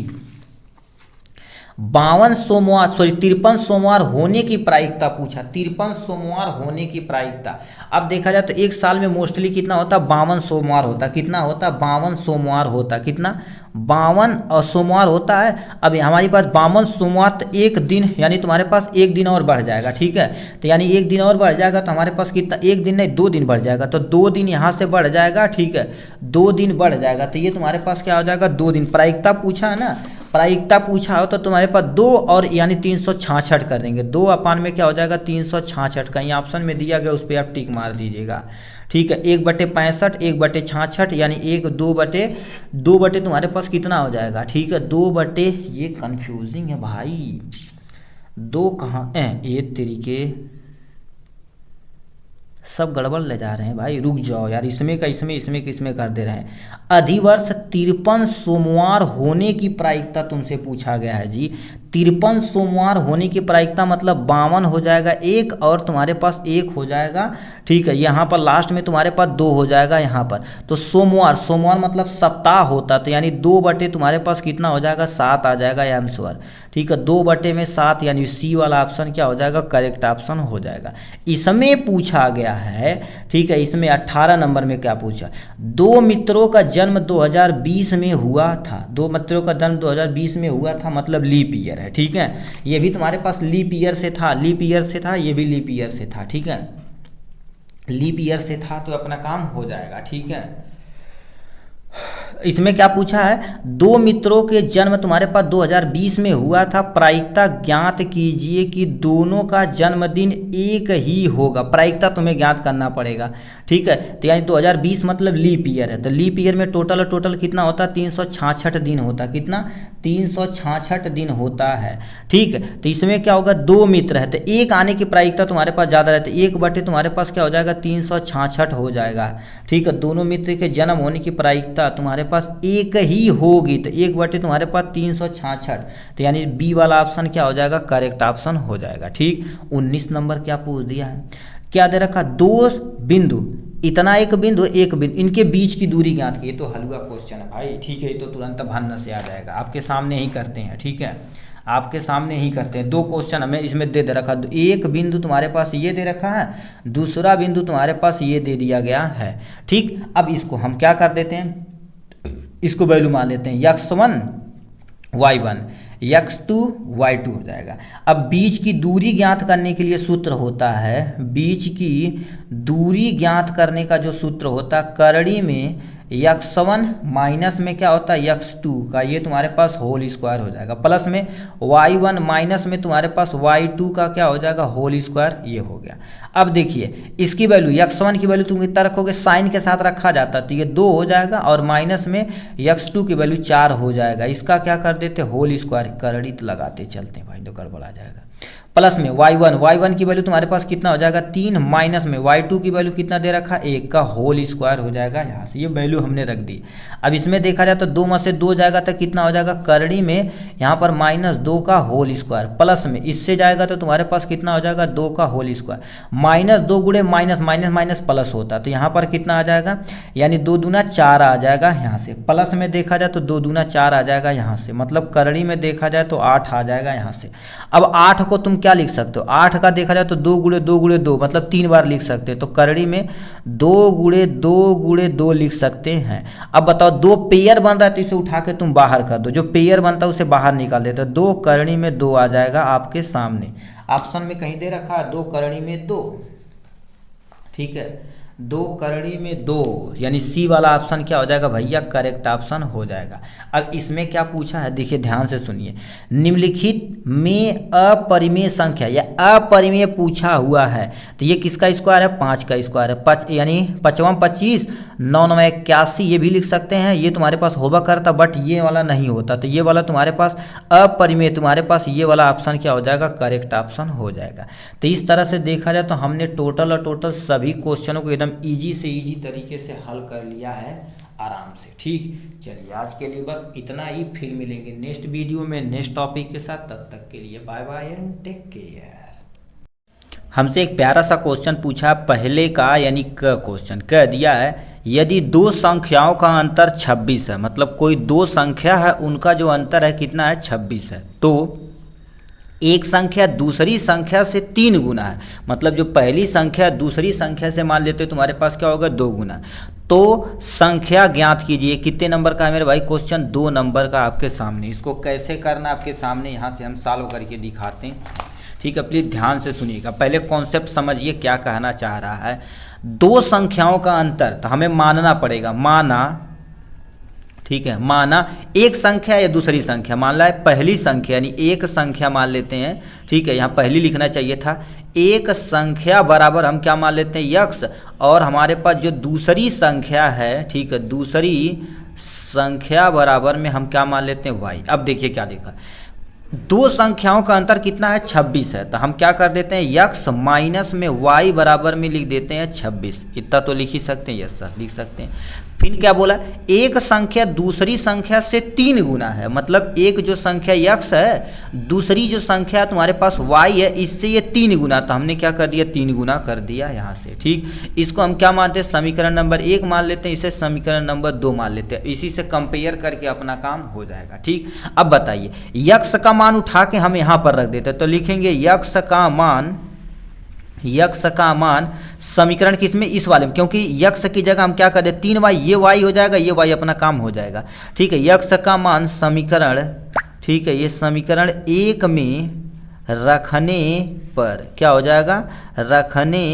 53 सोमवार होने की प्रायिकता पूछा, 53 सोमवार होने की प्रायिकता। अब देखा जाए तो एक साल में मोस्टली कितना होता, 52 सोमवार होता। कितना होता, 52 सोमवार होता। कितना, 52 सोमवार होता है। अब हमारे पास 52 सोमवार, तो एक दिन यानी तुम्हारे पास एक दिन और बढ़ जाएगा, ठीक है। तो यानी एक दिन और बढ़ जाएगा तो हमारे पास कितना, एक दिन नहीं 2 दिन बढ़ जाएगा, तो 2 दिन यहाँ से बढ़ जाएगा, ठीक है, 2 दिन बढ़ जाएगा। तो ये तुम्हारे पास क्या हो जाएगा, 2 दिन। प्रायिकता पूछा है ना, प्रायिकता पूछा हो तो तुम्हारे पास 2 और यानी 366 कर देंगे, 2 अपान में क्या हो जाएगा, 366। कहीं ऑप्शन में दिया गया उस पर आप टिक मार दीजिएगा, ठीक है। 1/65, 1/66 यानी 2 बटे तुम्हारे पास कितना हो जाएगा, ठीक है, 2 बटे, ये कंफ्यूजिंग है भाई, दो कहाँ ये तरीके सब गड़बड़ ले जा रहे हैं भाई, रुक जाओ यार, इसमें का इसमें, इसमें का इसमें कर दे रहे हैं। अधिवर्ष 53 सोमवार होने की प्रायिकता तुमसे पूछा गया है जी। 53 सोमवार होने की प्रायिकता मतलब 52 हो जाएगा एक, और तुम्हारे पास एक हो जाएगा, ठीक है। यहाँ पर लास्ट में तुम्हारे पास 2 हो जाएगा यहाँ पर। तो सोमवार, सोमवार मतलब सप्ताह होता, तो यानी 2 बटे तुम्हारे पास कितना हो जाएगा, 7 आ जाएगा एमस्वर, ठीक है। 2 बटे में 7 यानी सी वाला ऑप्शन क्या हो जाएगा, करेक्ट ऑप्शन हो जाएगा। इसमें पूछा गया है, ठीक है, इसमें 18 नंबर में क्या पूछा, 2 मित्रों का जन्म 2020 में हुआ था, 2 मित्रों का जन्म 2020 में हुआ था, मतलब लीप ईयर है, ठीक है। ये भी तुम्हारे पास लीप ईयर से था, लीप ईयर से था, ये भी लीप ईयर से था, ठीक है। लीप ईयर से था तो अपना काम हो जाएगा, ठीक है। इसमें क्या पूछा है, 2 मित्रों के जन्म तुम्हारे पास 2020 में हुआ था, प्रायिकता ज्ञात कीजिए कि दोनों का जन्मदिन एक ही होगा। प्रायिकता तुम्हें ज्ञात करना पड़ेगा, ठीक है। तो यानी 2020 मतलब लीप ईयर है, तो लीप ईयर में टोटल कितना होता है, 366 दिन होता, कितना, 366 दिन होता है, ठीक है। तो इसमें क्या होगा, 2 मित्र है तो एक आने की प्रायिकता तुम्हारे पास ज़्यादा रहती है, 1 बटे तुम्हारे पास क्या हो जाएगा, 366 हो जाएगा, ठीक है। दोनों मित्र के जन्म होने की प्रायिकता तुम्हारे पास एक ही होगी, तो 1 बटे तुम्हारे पास 366, तो यानी बी वाला ऑप्शन क्या हो जाएगा, करेक्ट ऑप्शन हो जाएगा, ठीक। 19 नंबर क्या पूछ दिया है, क्या दे रखा, 2 बिंदु, इतना एक बिंदु एक बिंदु, इनके बीच की दूरी ज्ञात की। ये तो हलवा क्वेश्चन है भाई, ठीक है, ये तो तुरंत भनना से आ जाएगा, आपके सामने ही करते हैं, ठीक है, आपके सामने ही करते हैं। 2 क्वेश्चन हमें इसमें दे रखा, एक बिंदु तुम्हारे पास ये दे रखा है, दूसरा बिंदु तुम्हारे पास ये दे दिया गया है, ठीक। अब इसको हम क्या कर देते हैं, इसको वैल्यू मान लेते हैं, x1 y1 x2 y2 हो जाएगा। अब बीच की दूरी ज्ञात करने के लिए सूत्र होता है, बीच की दूरी ज्ञात करने का जो सूत्र होता है, करड़ी में x1 माइनस में क्या होता है, x2 का, ये तुम्हारे पास होल स्क्वायर हो जाएगा, प्लस में y1 माइनस में तुम्हारे पास y2 का क्या हो जाएगा, होल स्क्वायर, ये हो गया। अब देखिए इसकी वैल्यू, x1 की वैल्यू तुम कितना रखोगे, साइन के साथ रखा जाता है, तो ये 2 हो जाएगा, और माइनस में x2 की वैल्यू 4 हो जाएगा। इसका क्या कर देते, होल स्क्वायर, करड़ी तो लगाते चलते हैं भाई, तो गड़बड़ आ जाएगा। प्लस में y1 की वैल्यू तुम्हारे पास कितना हो जाएगा, 3, माइनस में y2 की वैल्यू कितना दे रखा, 1 का होल स्क्वायर हो जाएगा, यहाँ से ये वैल्यू हमने रख दी। अब इसमें देखा जाए तो 2 में से 2 जाएगा तो कितना हो जाएगा, करड़ी में यहाँ पर -2 का होल स्क्वायर, प्लस में इससे जाएगा तो तुम्हारे पास कितना हो जाएगा, 2 का होल स्क्वायर, -2 गुणे माइनस माइनस माइनस प्लस होता, तो यहाँ पर कितना आ जाएगा, यानी 2 दूना 4 आ जाएगा यहाँ से। प्लस में देखा जाए तो 2 दूना 4 आ जाएगा यहाँ से, मतलब करड़ी में देखा जाए तो 8 आ जाएगा यहाँ से। अब 8 को तुम क्या लिख सकते हो, 8 का देखा जाए तो 2 गुणे 2 गुणे 2 मतलब 3 बार लिख सकते हैं, तो करड़ी में 2 गुणे 2 गुणे 2 लिख सकते हैं। अब बताओ 2 पेयर बन रहा है तो इसे उठा के तुम बाहर कर दो, जो पेयर बनता है उसे बाहर निकाल देते, 2 करड़ी में 2 आ जाएगा आपके सामने। ऑप्शन में कहीं दे रखा है 2 करड़ी में 2, ठीक है, 2 करड़ी में 2, यानी सी वाला ऑप्शन क्या हो जाएगा भैया, करेक्ट ऑप्शन हो जाएगा। अब इसमें क्या पूछा है, देखिए ध्यान से सुनिए, निम्नलिखित में अपरिमेय संख्या या अपरिमेय पूछा हुआ है, तो ये किसका स्क्वायर है, 5 का स्क्वायर है, यानी 5 25 9 9 81, ये भी लिख सकते हैं, ये तुम्हारे पास होगा करता, बट ये वाला नहीं होता, तो ये वाला तुम्हारे पास अपरिमेय, तुम्हारे पास ये वाला ऑप्शन क्या हो जाएगा, करेक्ट ऑप्शन हो जाएगा। तो इस तरह से देखा जाए तो हमने टोटल और टोटल सभी क्वेश्चनों को एकदम ईजी से ईजी तरीके से हल कर लिया है आराम से, ठीक। चलिए आज के लिए बस इतना ही, फिर मिलेंगे नेक्स्ट वीडियो में नेक्स्ट टॉपिक के साथ, तब तक के लिए bye bye and take care. हमसे एक प्यारा सा क्वेश्चन पूछा पहले का, यानी क्वेश्चन कह दिया है, यदि 2 संख्याओं का अंतर 26 है, मतलब कोई 2 संख्या है उनका जो अंतर है कितना है, 26 है, तो एक संख्या दूसरी संख्या से 3 गुना है, मतलब जो पहली संख्या दूसरी संख्या से मान लेते तुम्हारे पास क्या होगा, 2 गुना, तो संख्या ज्ञात कीजिए। कितने नंबर का है मेरे भाई क्वेश्चन, 2 नंबर का आपके सामने। इसको कैसे करना आपके सामने यहाँ से हम सॉल्व करके दिखाते हैं, ठीक है। प्लीज ध्यान से सुनिएगा, पहले कॉन्सेप्ट समझिए क्या कहना चाह रहा है। 2 संख्याओं का अंतर, तो हमें मानना पड़ेगा, माना, ठीक है, माना एक संख्या या दूसरी संख्या, मान ला पहली संख्या, यानी एक संख्या मान लेते हैं, ठीक है, यहाँ पहली लिखना चाहिए था, एक संख्या बराबर हम क्या मान लेते हैं, x, और हमारे पास जो दूसरी संख्या है, ठीक है, दूसरी संख्या बराबर में हम क्या मान लेते हैं, y। अब देखिए क्या देखा, दो संख्याओं का अंतर कितना है 26 है, तो हम क्या कर देते हैं यक्स माइनस में वाई बराबर में लिख देते हैं 26। इतना तो लिख ही सकते हैं, यस सर लिख सकते हैं। फिर क्या बोला, एक संख्या दूसरी संख्या से 3 गुना है, मतलब एक जो संख्या यक्स है दूसरी जो संख्या तुम्हारे पास वाई है इससे ये 3 गुना, तो हमने क्या कर दिया 3 गुना कर दिया यहाँ से। ठीक, इसको हम क्या मानते हैं समीकरण नंबर 1 मान लेते हैं, इसे समीकरण नंबर 2 मान लेते हैं, इसी से कंपेयर करके अपना काम हो जाएगा। ठीक, अब बताइए यक्स का मान उठा के हम यहाँ पर रख देते हैं, तो लिखेंगे यक्स का मान समीकरण किसमें इस वाले में, क्योंकि यक्स की जगह हम क्या कर दे 3y, ये y हो जाएगा, ये y अपना काम हो जाएगा। ठीक है, यक्स का मान समीकरण, ठीक है, ये समीकरण 1 में रखने पर क्या हो जाएगा, रखने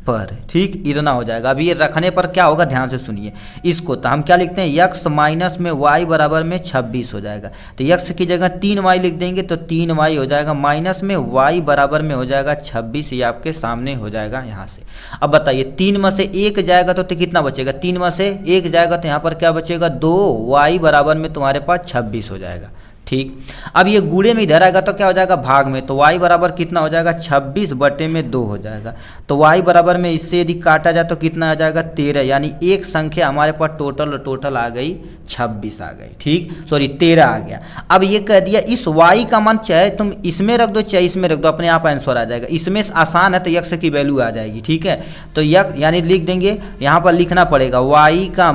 पर, ठीक इतना हो जाएगा। अभी ये रखने पर क्या होगा ध्यान से सुनिए इसको, तो हम क्या लिखते हैं यक्स माइनस में y बराबर में 26 हो जाएगा, तो यक्स की जगह 3y लिख देंगे तो 3y हो जाएगा, माइनस में y बराबर में हो जाएगा 26, ये आपके सामने हो जाएगा यहाँ से। अब बताइए 3 में से 1 जाएगा तो कितना बचेगा, 3 में से 1 जाएगा तो यहाँ पर क्या बचेगा 2y बराबर में तुम्हारे पास 26 हो जाएगा। ठीक, अब ये गुणे में इधर आएगा तो क्या हो जाएगा भाग में, तो y बराबर कितना हो जाएगा 26 बटे में 2 हो जाएगा, तो y बराबर में इससे यदि काटा जाए तो कितना आ जाएगा 13, यानी एक संख्या हमारे पास टोटल आ गई 26 आ गई। ठीक, सॉरी 13 आ गया। अब ये कह दिया इस y का मान चाहे तुम इसमें रख दो चाहे इसमें रख दो, अपने आप आंसर आ जाएगा, इसमें आसान है तो यक्स की वैल्यू आ जाएगी। ठीक है, तो यक्स यानी लिख देंगे यहाँ पर लिखना पड़ेगा y का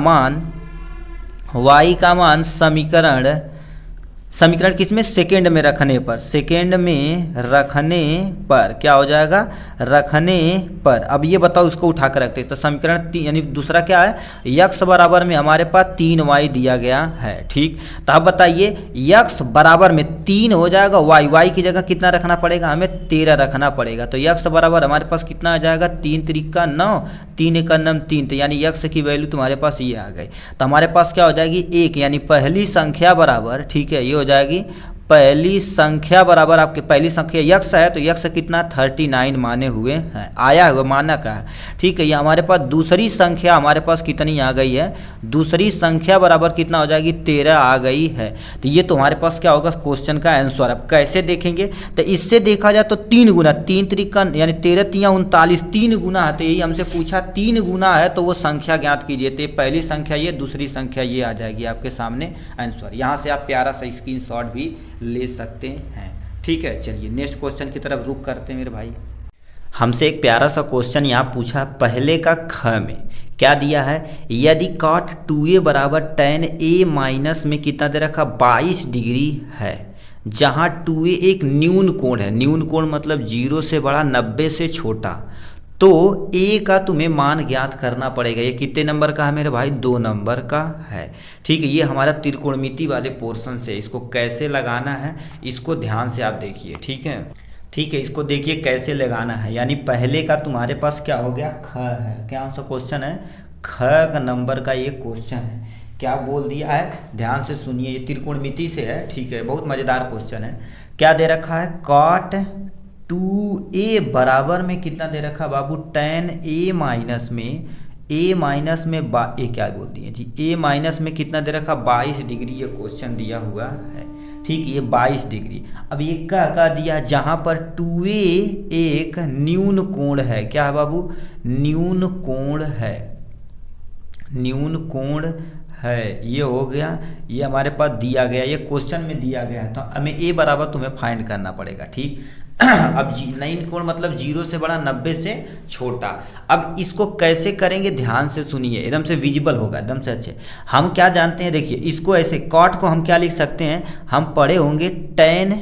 मान समीकरण किसमें सेकेंड में रखने पर, सेकेंड में रखने पर क्या हो जाएगा, रखने पर। अब ये बताओ उसको उठा कर रखते हैं, तो समीकरण यानी दूसरा क्या है यक्स बराबर में हमारे पास 3y दिया गया है। ठीक, तो अब बताइए यक्स बराबर में 3 हो जाएगा, y की जगह कितना रखना पड़ेगा हमें 13 रखना पड़ेगा, तो यक्स बराबर हमारे पास कितना आ जाएगा 3 त्रिका 9, 3 एकम 3, तो यानी यक्स की वैल्यू तुम्हारे पास ये आ गई। तो हमारे पास क्या हो जाएगी 1, यानी पहली संख्या बराबर, ठीक है ये हो जाएगी पहली संख्या बराबर, आपके पहली संख्या यक्स है तो यक्स कितना 39 माने हुए हैं, आया हुआ माना का है। ठीक है, ये हमारे पास दूसरी संख्या हमारे पास कितनी आ गई है, दूसरी संख्या बराबर कितना हो जाएगी 13 आ गई है, तो ये तो हमारे पास क्या होगा क्वेश्चन का आंसर। अब कैसे देखेंगे, तो इससे देखा जाए तो 3 गुना, 3 त्रिका यानी 13 तिया 39, 3 गुना है, तो यही हमसे पूछा 3 गुना है तो वो संख्या ज्ञात कीजिए, तो पहली संख्या ये दूसरी संख्या ये आ जाएगी आपके सामने आंसर। यहाँ से आप प्यारा सा स्क्रीनशॉट भी ले सकते हैं। ठीक है, चलिए नेक्स्ट क्वेश्चन की तरफ रुक करते हैं मेरे भाई। हमसे एक प्यारा सा क्वेश्चन यहाँ पूछा, पहले का ख में क्या दिया है, यदि cot 2a बराबर tan a माइनस में कितना दे रखा 22 डिग्री है, जहाँ 2a एक न्यून कोण है, न्यून कोण मतलब 0 से बड़ा 90 से छोटा, तो ए का तुम्हें मान ज्ञात करना पड़ेगा। ये कितने नंबर का है मेरे भाई 2 नंबर का है। ठीक है, ये हमारा त्रिकोणमिति वाले पोर्शन से, इसको कैसे लगाना है इसको ध्यान से आप देखिए। ठीक है, ठीक है, इसको देखिए कैसे लगाना है। यानी पहले का तुम्हारे पास क्या हो गया ख है, क्या सा क्वेश्चन है ख नंबर का ये क्वेश्चन है। क्या बोल दिया है ध्यान से सुनिए, ये त्रिकोणमिति से है। ठीक है, बहुत मज़ेदार क्वेश्चन है। क्या दे रखा है cot 2a बराबर में कितना दे रखा बाबू tan a माइनस में ए क्या बोल दिए जी, a माइनस में कितना दे रखा 22 डिग्री, ये क्वेश्चन दिया हुआ है। ठीक, ये 22 डिग्री। अब ये क्या दिया, जहाँ पर 2a एक न्यून कोण है, क्या है बाबू न्यून कोण है, न्यून कोण है, ये हो गया, ये हमारे पास दिया गया, ये क्वेश्चन में दिया गया है, तो हमें a बराबर तुम्हें फाइंड करना पड़ेगा। ठीक, अब न्यून कोण मतलब 0 से बड़ा 90 से छोटा। अब इसको कैसे करेंगे ध्यान से सुनिए, एकदम से विजिबल होगा एकदम से अच्छे। हम क्या जानते हैं, देखिए इसको ऐसे cot को हम क्या लिख सकते हैं, हम पढ़े होंगे tan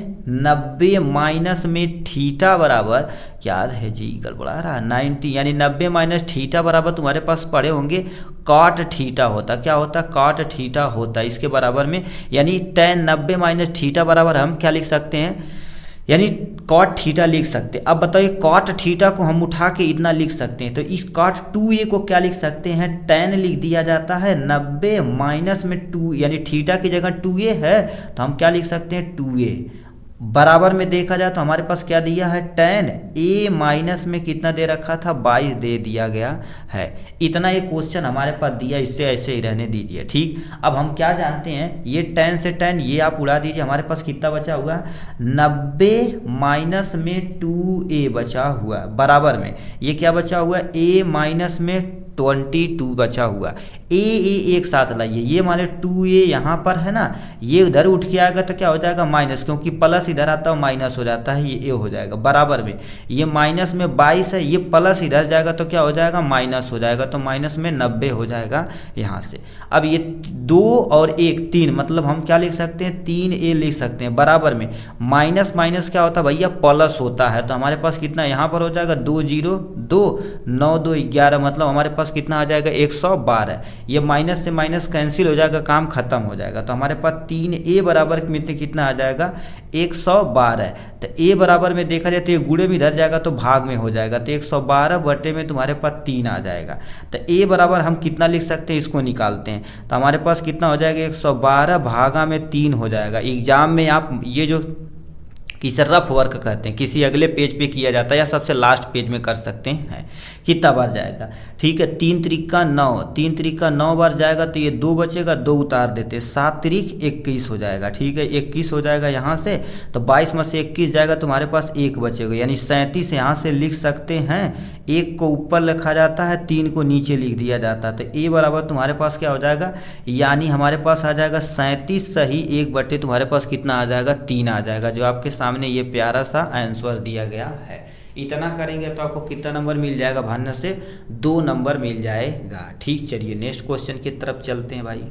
90 माइनस में थीटा बराबर, याद है जी गड़बड़ा रहा 90, यानी 90 माइनस थीटा बराबर तुम्हारे पास पढ़े होंगे cot थीटा होता, क्या होता cot थीटा होता इसके बराबर में, यानी tan 90 माइनस थीटा बराबर हम क्या लिख सकते हैं, यानी cot थीटा लिख सकते हैं। अब बताइए cot थीटा को हम उठा के इतना लिख सकते हैं, तो इस cot 2a को क्या लिख सकते हैं, tan लिख दिया जाता है 90 माइनस में 2, यानी थीटा की जगह 2a है तो हम क्या लिख सकते हैं 2a, बराबर में देखा जाए तो हमारे पास क्या दिया है, tan a माइनस में कितना दे रखा था, 22 दे दिया गया है। इतना ये क्वेश्चन हमारे पास दिया, इससे ऐसे ही रहने दीजिए। ठीक, अब हम क्या जानते हैं, ये tan से tan ये आप उड़ा दीजिए, हमारे पास कितना बचा हुआ, 90 माइनस में 2a बचा हुआ, बराबर में ये क्या बचा हुआ, a माइनस में 22 बचा हुआ। ए एक साथ लाइए, ये मान लो 2a यहाँ पर है ना, ये उधर उठ के आएगा तो क्या हो जाएगा माइनस, क्योंकि प्लस इधर आता है माइनस हो जाता है, ये a हो जाएगा। बराबर में ये माइनस में 22 है, ये प्लस इधर जाएगा तो क्या हो जाएगा माइनस हो जाएगा, तो माइनस में 90 हो जाएगा यहाँ से। अब ये 2 और 1 3, मतलब हम क्या लिख सकते हैं, 3a लिख सकते हैं। बराबर में माइनस माइनस क्या होता है भैया, प्लस होता है, तो हमारे पास कितना यहाँ पर हो जाएगा 2 0 2 9 2 11, मतलब हमारे पास कितना आ जाएगा 112। ये माइनस से माइनस कैंसिल हो जाएगा, काम खत्म हो जाएगा, तो हमारे पास 3a बराबर में कितना आ जाएगा 112। तो a बराबर में देखा जाए तो ये गुणे में इधर जाएगा तो भाग में हो जाएगा, तो 112 बटे में तुम्हारे पास 3 आ जाएगा। तो a बराबर हम कितना लिख सकते हैं, इसको निकालते हैं, तो हमारे पास कितना हो जाएगा 112 भागा में 3 हो जाएगा। एग्जाम में आप ये जो किसे रफ वर्क कहते हैं, किसी अगले पेज पे किया जाता है या सबसे लास्ट पेज में कर सकते हैं, कितना बार जाएगा। ठीक है, 3 त्रिका 9, 3 त्रिका 9 बार जाएगा, तो ये 2 बचेगा, 2 उतार देते, 7 त्रिक 21 हो जाएगा। ठीक है, 21 हो जाएगा यहाँ से, तो 22 में से 21 जाएगा, तुम्हारे पास 1 बचेगा, यानी 37 यहाँ से लिख सकते हैं। 1 को ऊपर लिखा जाता है, 3 को नीचे लिख दिया जाता है, तो a बराबर तुम्हारे पास क्या हो जाएगा, यानी हमारे पास आ जाएगा 37 सही 1 बटे तुम्हारे पास कितना आ जाएगा 3 आ जाएगा, जो आपके सामने ये प्यारा सा आंसर दिया गया है। इतना करेंगे तो आपको कितना नंबर मिल जाएगा, भान्य से 2 नंबर मिल जाएगा। ठीक, चलिए नेक्स्ट क्वेश्चन की तरफ चलते हैं भाई।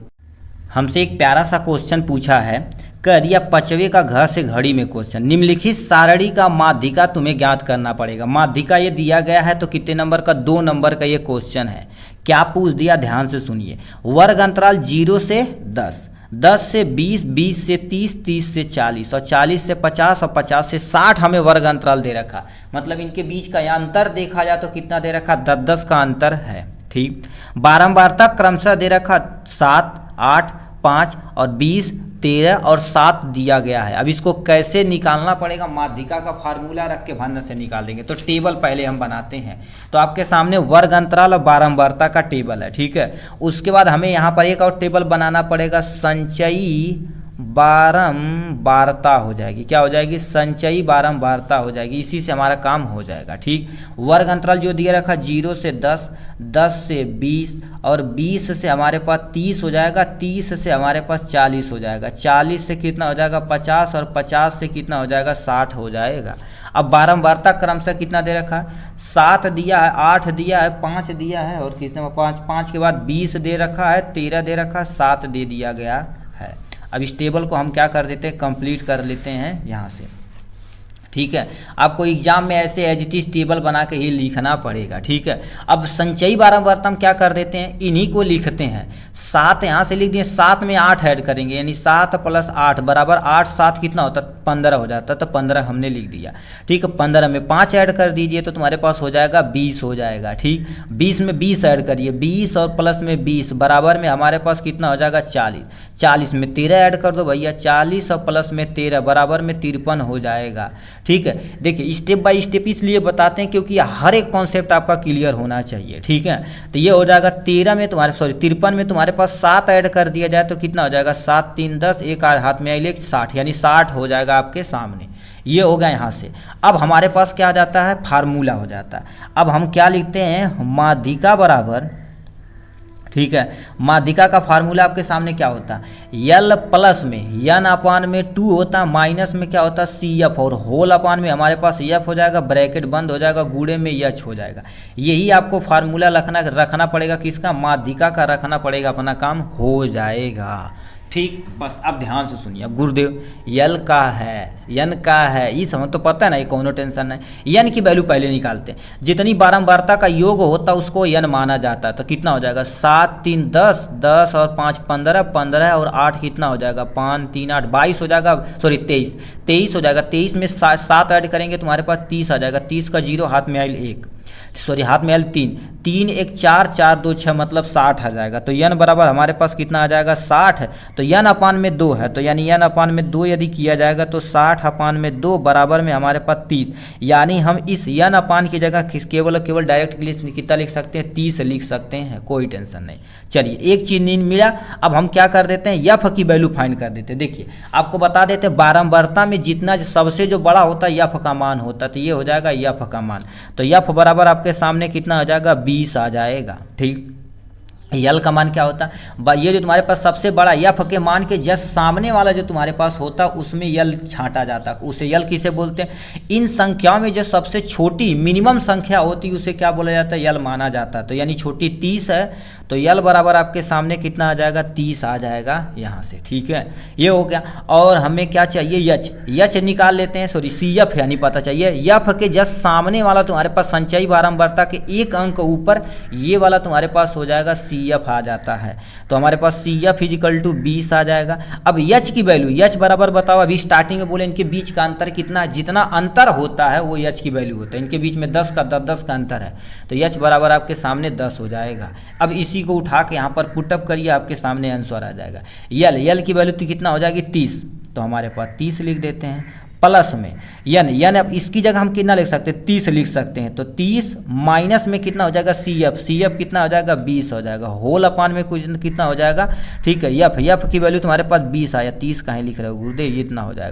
हमसे एक प्यारा सा क्वेश्चन पूछा है, कह दिया 5वें का घ से घड़ी में क्वेश्चन, निम्नलिखित सारणी का माध्यिका तुम्हें ज्ञात करना पड़ेगा। माध्यिका ये दिया गया है, तो कितने नंबर का, 2 नंबर का ये क्वेश्चन है। क्या पूछ दिया, ध्यान से सुनिए। वर्ग अंतराल 0 से 10, 10 से 20, 20 से 30, 30 से 40 और 40 से 50 और 50 से 60 हमें वर्ग अंतराल दे रखा, मतलब इनके बीच का अंतर देखा जाए तो कितना दे रखा, 10-10 का अंतर है। ठीक, बारंबारता क्रमशः दे रखा 7, 8, 5 और 20, 13 और 7 दिया गया है। अब इसको कैसे निकालना पड़ेगा, माध्यिका का फार्मूला रख के भान्य से निकालेंगे। तो टेबल पहले हम बनाते हैं, तो आपके सामने वर्ग अंतराल और बारंबारता का टेबल है। ठीक है, उसके बाद हमें यहाँ पर एक और टेबल बनाना पड़ेगा, संचयी बारंबारता हो जाएगी। क्या हो जाएगी, संचयी बारंबारता हो जाएगी, इसी से हमारा काम हो जाएगा। ठीक, वर्ग अंतराल जो दिया रखा 0 से 10, 10 से 20 और 20 से हमारे पास 30 हो जाएगा, 30 से हमारे पास 40 हो जाएगा, 40 से कितना हो जाएगा 50 और 50 से कितना हो जाएगा 60 हो जाएगा। अब बारंबारता क्रम से कितना दे रखा है, 7 दिया है, 8 दिया है, 5 दिया है और कितने 5 के बाद 20 दे रखा है, 13 दे रखा है, 7 दे दिया गया है। अब इस टेबल को हम क्या कर देते हैं, कंप्लीट कर लेते हैं यहाँ से। ठीक है, आपको एग्जाम में ऐसे एज इट इज टेबल बना के ही लिखना पड़ेगा। ठीक है, अब संचयी बारंबारता हम क्या कर देते हैं, इन्हीं को लिखते हैं। 7 यहाँ से लिख दिए, 7 में 8 ऐड करेंगे, यानी 7 + 8 बराबर 8 7 कितना होता है 15 हो जाता है, तो 15 हमने लिख दिया। ठीक है, 15 में 5 ऐड कर दीजिए तो तुम्हारे पास हो जाएगा 20 हो जाएगा। ठीक, 20 में 20 ऐड करिए, 20 और प्लस में 20 बराबर में हमारे पास कितना हो जाएगा 40, 40 में 13 ऐड कर दो भैया, 40 और प्लस में 13 बराबर में 53 हो जाएगा। ठीक है, देखिए स्टेप बाय स्टेप इसलिए बताते हैं क्योंकि हर एक कॉन्सेप्ट आपका क्लियर होना चाहिए। ठीक है, तो ये हो जाएगा 13 में तुम्हारे 53 में तुम्हारे पास 7 ऐड कर दिया जाए तो कितना हो जाएगा 7 3 10, एक हाथ में आइए 60, यानी 60 हो जाएगा आपके सामने। ये हो गया यहाँ से। अब हमारे पास क्या आ जाता है, फार्मूला हो जाता है। अब हम क्या लिखते हैं, माध्यिका बराबर, ठीक है, माध्यिका का फार्मूला आपके सामने क्या होता है, यल प्लस में यन अपान में 2 होता है, माइनस में क्या होता है सी एफ, और होल अपान में हमारे पास एफ हो जाएगा, ब्रैकेट बंद हो जाएगा, गुणे में एच हो जाएगा। यही आपको फार्मूला रखना पड़ेगा, किसका, माध्यिका का रखना पड़ेगा, अपना काम हो जाएगा। ठीक, बस अब ध्यान से सुनिए। गुरुदेव यल का है, यन का है, ये समझ तो पता है ना, ये कोनो टेंशन नहीं। यन की वैल्यू पहले निकालते हैं, जितनी बारंबारता का योग होता है उसको यन माना जाता है, तो कितना हो जाएगा 7 3 10, 10 और 5 15, 15 और 8 कितना हो जाएगा 5 3 8 22 हो जाएगा, सॉरी 23 हो जाएगा। 23 में 7 ऐड करेंगे तुम्हारे पास 30 आ जाएगा, 30 का 0 हाथ में आयल 1। सॉरी हाथ में l 3, 3 1 4, 4 2 6 मतलब 60 आ जाएगा। तो n बराबर हमारे पास कितना आ जाएगा 60 है। तो n अपान में 2 है, तो यानी n अपान में 2 यदि किया जाएगा तो 60 अपान में 2 बराबर में हमारे पास 30, यानी हम इस n अपान की जगह केवल केवल डायरेक्ट कितना लिख सकते हैं 30 लिख सकते हैं, कोई टेंशन नहीं। चलिए एक चीज नहीं मिला, अब हम क्या कर देते हैं f की वैल्यू फाइंड कर देते हैं। देखिए आपको बता देते हैं बारंबारता में जितना सबसे जो बड़ा होता है f का मान होता है, तो ये हो जाएगा f का मान। तो f बराबर आपके सामने कितना आ जाएगा 20 आ जाएगा। ठीक, यल का मान क्या होता है, ये जो तुम्हारे पास सबसे बड़ा यफ के मान के जस्ट सामने वाला जो तुम्हारे पास होता उसमें यल छांटा जाता, उसे यल किसे बोलते हैं। इन संख्याओं में जो सबसे छोटी मिनिमम संख्या होती है उसे क्या बोला जाता है, यल माना जाता है। तो यानी छोटी 30 है, तो यल बराबर आपके सामने कितना आ जाएगा 30 आ जाएगा यहाँ से। ठीक है, ये हो गया। और हमें क्या चाहिए यच निकाल लेते हैं, सॉरी सी एफ यानी पता चाहिए यफ के जस्ट सामने वाला तुम्हारे पास संचयी बारंबारता के एक अंक ऊपर ये वाला तुम्हारे पास हो जाएगा सी एफ आ जाता है। तो हमारे पास सी एफ इजिकल टू 20 आ जाएगा। अब यच की वैल्यू, यच बराबर बताओ, अभी स्टार्टिंग में बोले इनके बीच का अंतर कितना, जितना अंतर होता है वो यच की वैल्यू होता है। इनके बीच में 10 का अंतर है, तो यच बराबर आपके सामने 10 हो जाएगा। अब इसी को उठा के यहाँ पर पुटअप करिए, आपके सामने आंसर आ जाएगा। यल की वैल्यू तो कितना हो जाएगी 30, तो हमारे पास 30 लिख देते हैं। प्लस में यन अब इसकी जगह हम कितना लिख सकते हैं 30 लिख सकते हैं। तो 30 माइनस में कितना हो जाएगा सी एफ कितना हो जाएगा 20 हो जाएगा। होल अपान में कुछ कितना हो जाएगा, ठीक है, यफ की वैल्यू तुम्हारे पास 20 आया, 30 कहीं लिख रहे हो गुरुदेव, ये इतना हो जाएगा।